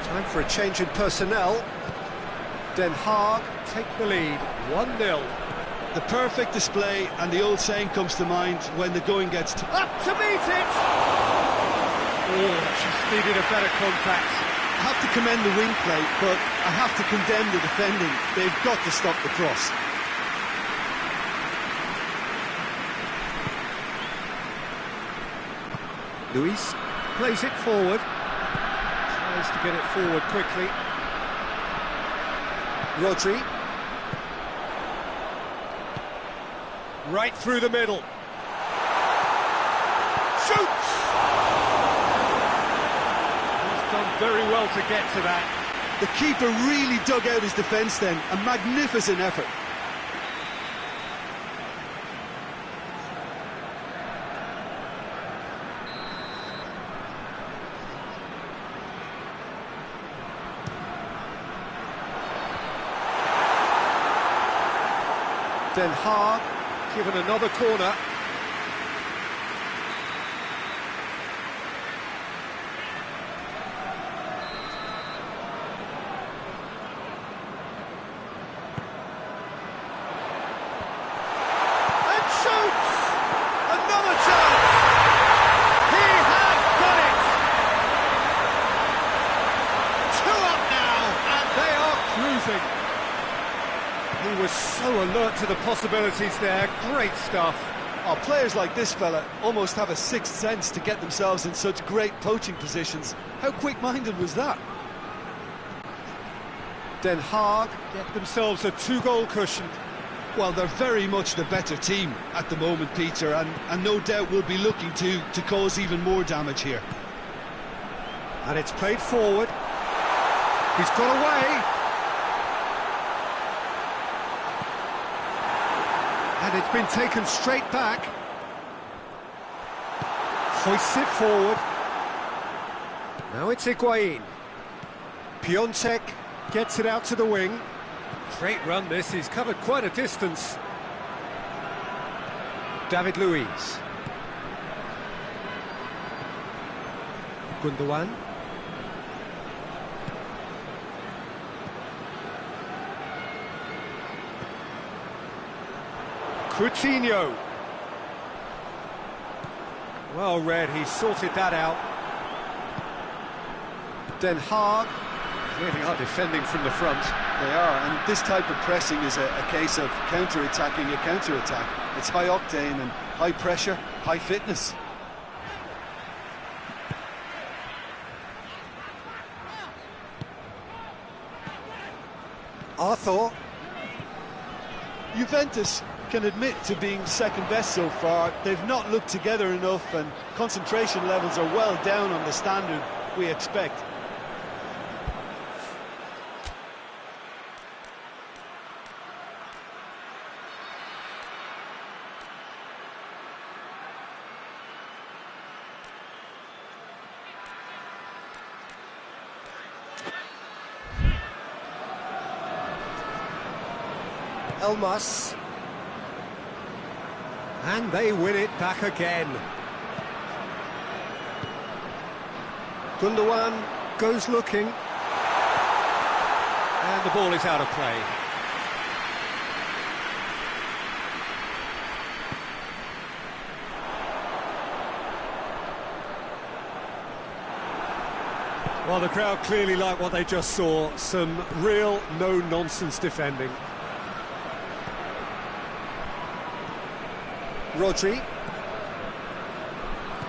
Time for a change in personnel. Den Haag take the lead, 1-0. The perfect display, and the old saying comes to mind when the going gets tough. Up to meet it! Oh, just needed a better contact. I have to commend the wing play, but I have to condemn the defending. They've got to stop the cross. Luis plays it forward. Tries to get it forward quickly. Rodri. Right through the middle. Shoots! He's done very well to get to that. The keeper really dug out his defence then. A magnificent effort. Den Haag given another corner. And shoots! Another chance! He has done it! 2 up now, and they are cruising. He was so alert to the possibilities there. Great stuff. Oh, players like this fella almost have a sixth sense to get themselves in such great poaching positions. How quick-minded was that? Den Haag get themselves a 2-goal cushion. Well, they're very much the better team at the moment, Peter, and no doubt will be looking to cause even more damage here. And it's played forward. He's got away. And it's been taken straight back. Hoists it forward. Now it's Higuain. Piontek gets it out to the wing. Great run this, he's covered quite a distance. David Luiz. Gundogan. Coutinho. Well read, he sorted that out. Den Haag really are defending from the front. They are, and this type of pressing is a case of counter-attacking a counter-attack. It's high octane and high pressure, high fitness. Arthur. Juventus can admit to being second best so far. They've not looked together enough, and concentration levels are well down on the standard we expect. Elmas. And they win it back again. Gundogan goes looking. And the ball is out of play. Well, the crowd clearly like what they just saw. Some real no-nonsense defending. Rodri.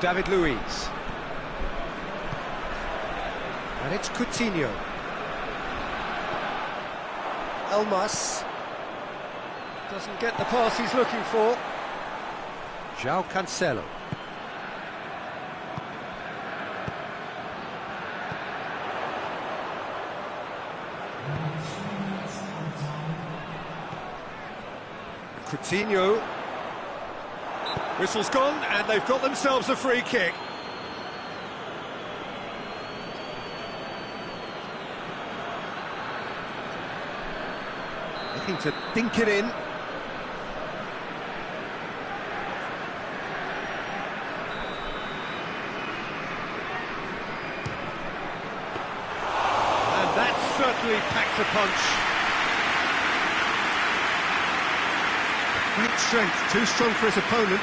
David Luiz. And it's Coutinho. Elmas. Doesn't get the pass he's looking for. João Cancelo. Coutinho. Whistle's gone, and they've got themselves a free kick. Looking to dink it in. And that certainly packed a punch. Great strength, too strong for his opponent.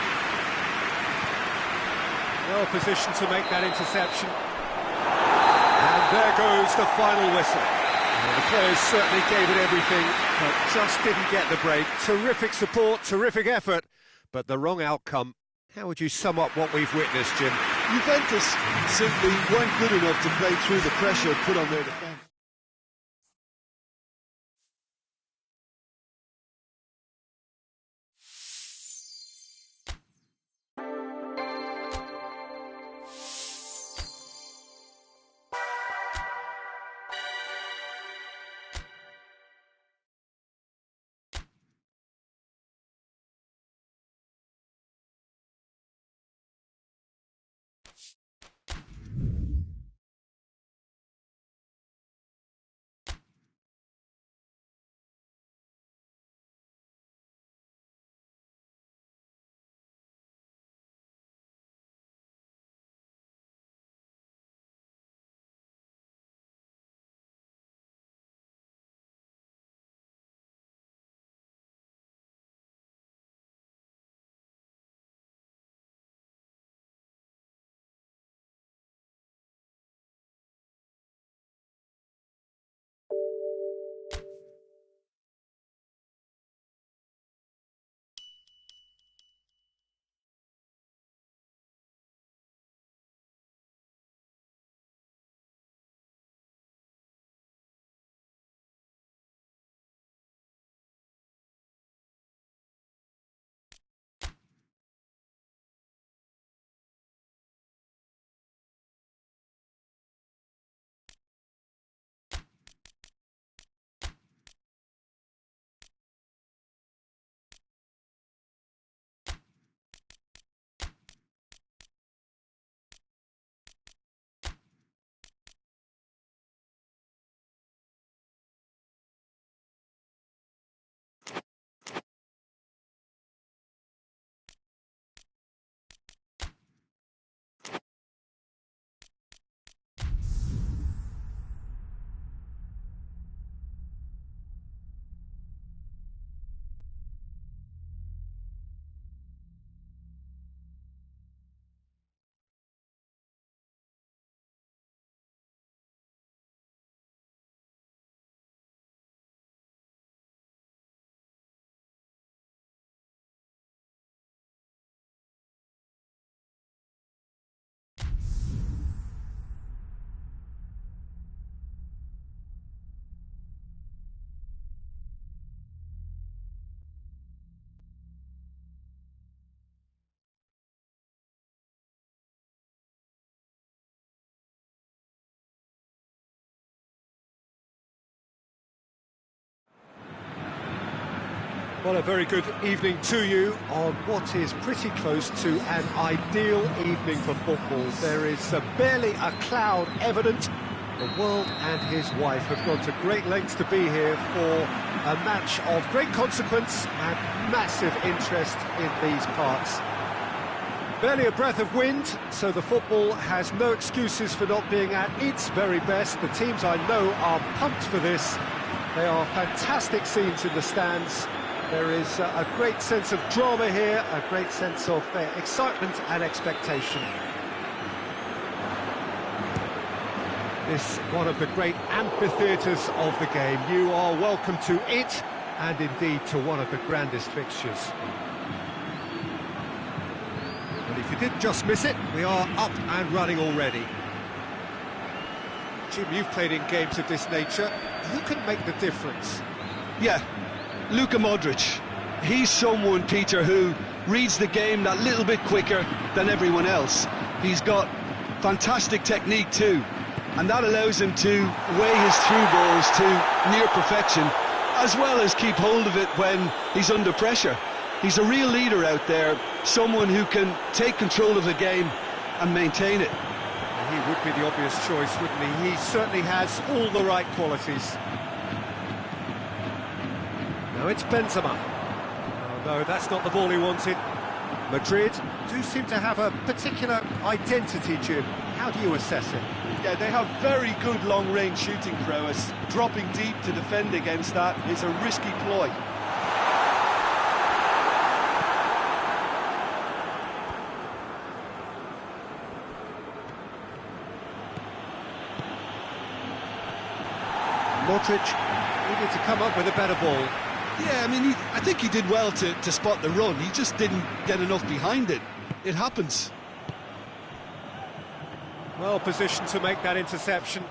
Well positioned to make that interception. And there goes the final whistle. Well, the players certainly gave it everything, but just didn't get the break. Terrific support, terrific effort, but the wrong outcome. How would you sum up what we've witnessed, Jim? Juventus simply weren't good enough to play through the pressure put on their defence. Well, a very good evening to you on what is pretty close to an ideal evening for football. There is barely a cloud evident. The world and his wife have gone to great lengths to be here for a match of great consequence and massive interest in these parts. Barely a breath of wind, so the football has no excuses for not being at its very best. The teams I know are pumped for this. They are fantastic scenes in the stands. There is a great sense of drama here, a great sense of excitement and expectation. This one of the great amphitheatres of the game. You are welcome to it, and indeed to one of the grandest fixtures. But if you did just miss it, we are up and running already. Jim, you've played in games of this nature. Who can make the difference? Yeah, Luka Modric. He's someone, Peter, who reads the game that little bit quicker than everyone else. He's got fantastic technique too, and that allows him to weigh his through balls to near perfection, as well as keep hold of it when he's under pressure. He's a real leader out there, someone who can take control of the game and maintain it. He would be the obvious choice, wouldn't he? He certainly has all the right qualities. Now it's Benzema. Oh no, that's not the ball he wanted. Madrid do seem to have a particular identity, Jim. How do you assess it? Yeah, they have very good long-range shooting prowess. Dropping deep to defend against that is a risky ploy. Modric needed to come up with a better ball. Yeah, I mean, I think he did well to spot the run. He just didn't get enough behind it. It happens. Well positioned to make that interception.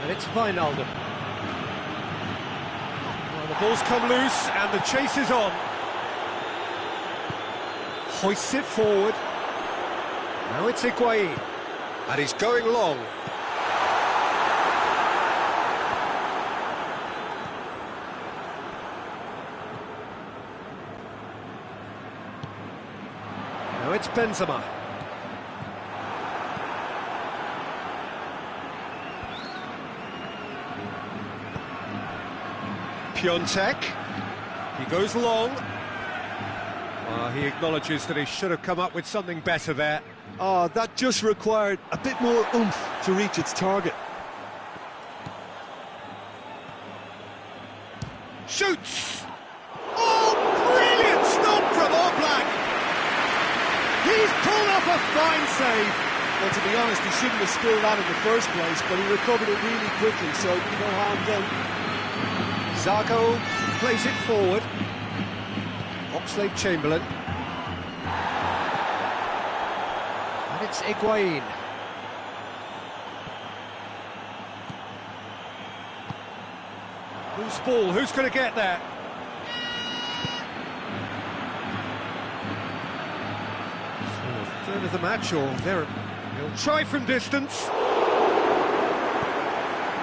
And it's Wijnaldum. Well, the ball's come loose and the chase is on. Hoists it forward. Now it's Higuain. And he's going long. Now it's Benzema. Piontek. He goes long. He acknowledges that he should have come up with something better there. Oh, that just required a bit more oomph to reach its target. Shoots! Oh, brilliant stop from Oblak! He's pulled off a fine save. Well, to be honest, he shouldn't have spilled that in the first place, but he recovered it really quickly, so no harm done. Zago plays it forward. Oxlade-Chamberlain. And it's Higuain. Loose ball, who's going to get there? So a third of the match, or there, he'll try from distance.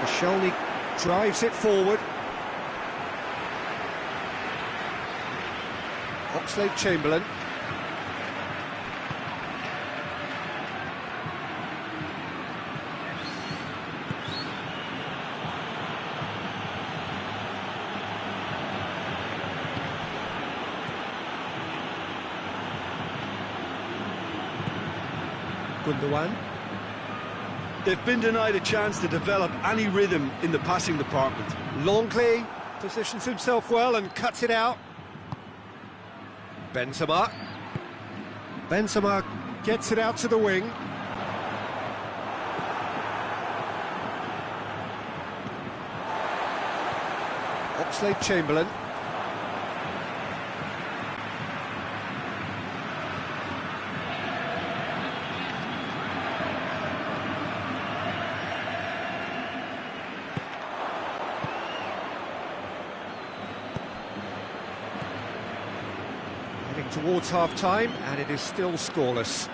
Koscielny drives it forward. Oxlade-Chamberlain. Gundogan. They've been denied a chance to develop any rhythm in the passing department. Longley positions himself well and cuts it out. Benzema. Benzema gets it out to the wing. Oxlade-Chamberlain. Towards half-time, and it is still scoreless.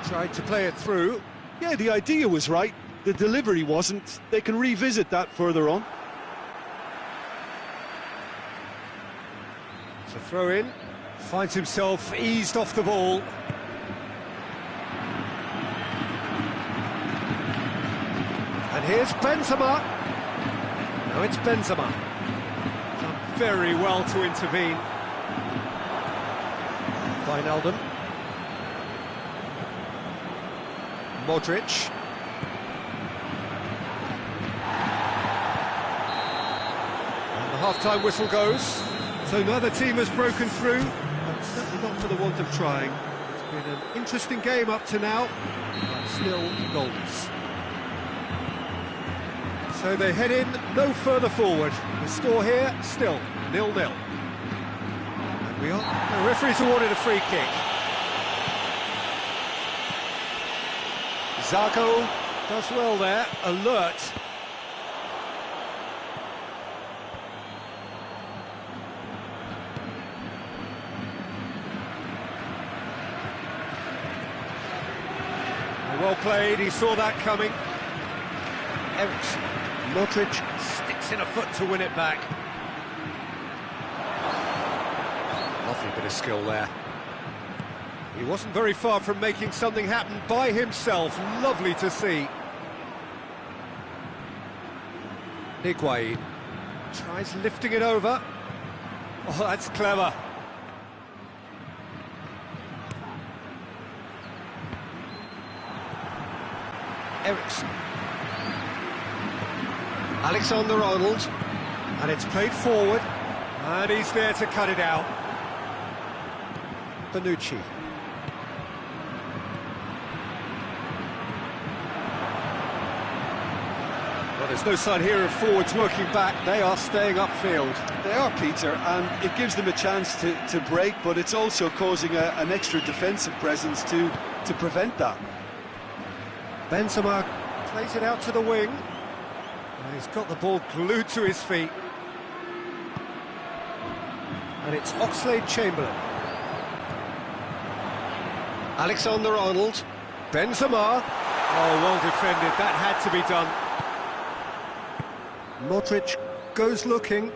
Tried to play it through. Yeah, the idea was right. The delivery wasn't. They can revisit that further on. It's a throw in. Finds himself eased off the ball. And here's Benzema. Now it's Benzema. Done very well to intervene. Wijnaldum. Modric. And the half-time whistle goes. So neither team has broken through, but certainly not for the want of trying. It's been an interesting game up to now, but still goals. So they head in no further forward. The score here, still 0-0. And we are... The referee's awarded a free kick. Zarco does well there, alert. Well played, he saw that coming. Ericsson. Modric sticks in a foot to win it back. Lovely bit of skill there. He wasn't very far from making something happen by himself. Lovely to see. Higuain tries lifting it over. Oh, that's clever. Ericsson. Alexander-Arnold, and it's played forward, and he's there to cut it out. Bonucci. Well, there's no sign here of forwards working back. They are staying upfield. They are, Peter, and it gives them a chance to break, but it's also causing an extra defensive presence to prevent that. Benzema plays it out to the wing. He's got the ball glued to his feet. And it's Oxlade-Chamberlain. Alexander-Arnold. Benzema. Oh, well defended. That had to be done. Modric goes looking.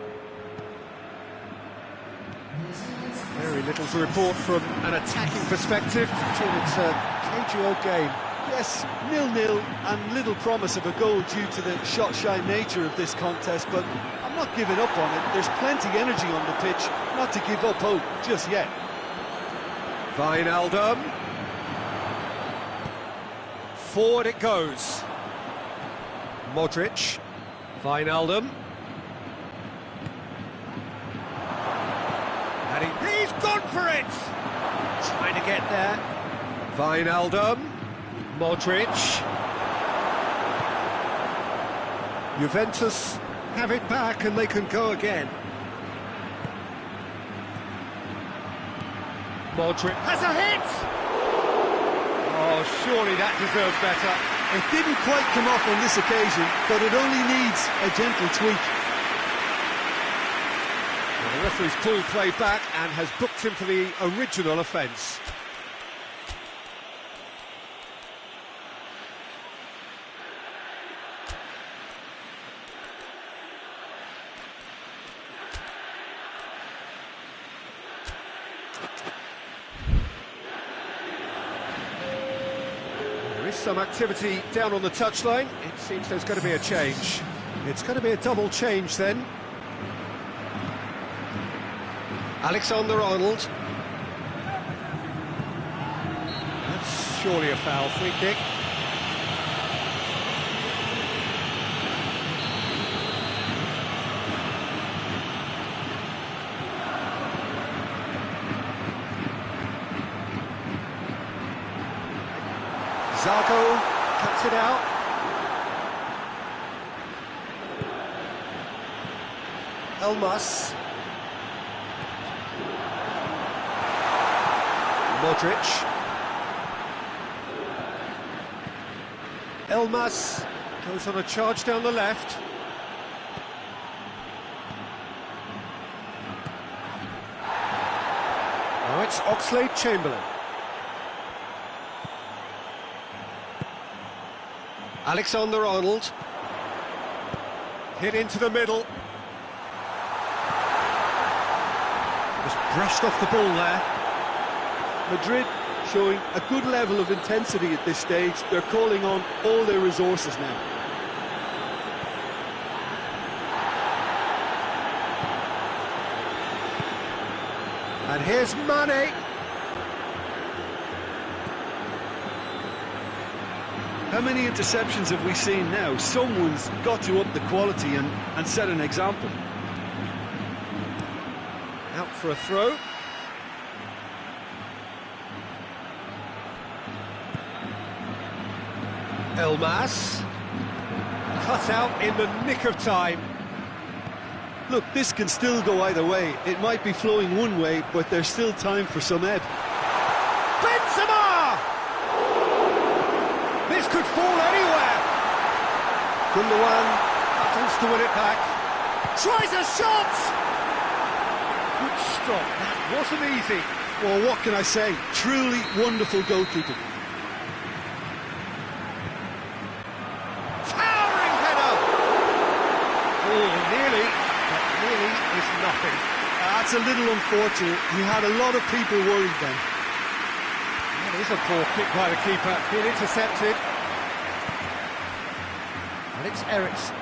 Very little to report from an attacking perspective. It's a cagey old game. Yes, 0-0 and little promise of a goal due to the shot-shy nature of this contest, but I'm not giving up on it. There's plenty energy on the pitch, not to give up hope just yet. Wijnaldum. Forward it goes. Modric. Wijnaldum. And he's gone for it! Trying to get there. Wijnaldum. Modric. Juventus have it back and they can go again. Modric has a hit! Oh, surely that deserved better. It didn't quite come off on this occasion, but it only needs a gentle tweak. Well, the referee's pulled play back and has booked him for the original offence. Some activity down on the touchline. It seems there's going to be a change. It's going to be a double change then. Alexander-Arnold. That's surely a foul. Free kick. Zarco cuts it out. Elmas. Modric. Elmas goes on a charge down the left. Now it's Oxlade-Chamberlain. Alexander-Arnold. Hit into the middle. Just brushed off the ball there. Madrid showing a good level of intensity at this stage. They're calling on all their resources now. And here's Mane. How many interceptions have we seen now? Someone's got to up the quality and set an example. Out for a throw. Elmas. Cut out in the nick of time. Look, this can still go either way. It might be flowing one way, but there's still time for some ebb. Benzema! This could fall anywhere. Gundogan battles to win it back. Tries a shot! Good stop. That wasn't easy. Well, what can I say? Truly wonderful goalkeeping. Towering header! Oh, nearly. But nearly is nothing. That's a little unfortunate. He had a lot of people worried then. That is a poor kick by the keeper. Being intercepted. And it's Eriksen.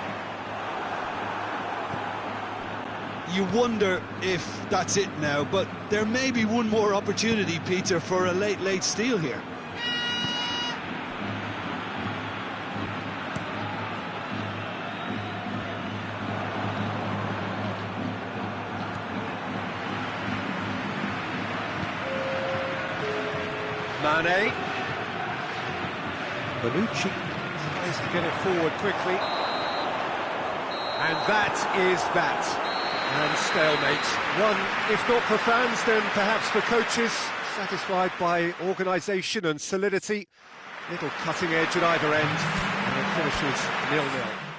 You wonder if that's it now, but there may be one more opportunity, Peter, for a late steal here. Mane. Bonucci tries to get it forward quickly. And that is that. And stalemate. One, if not for fans, then perhaps for coaches, satisfied by organisation and solidity. Little cutting edge at either end, and it finishes 0-0.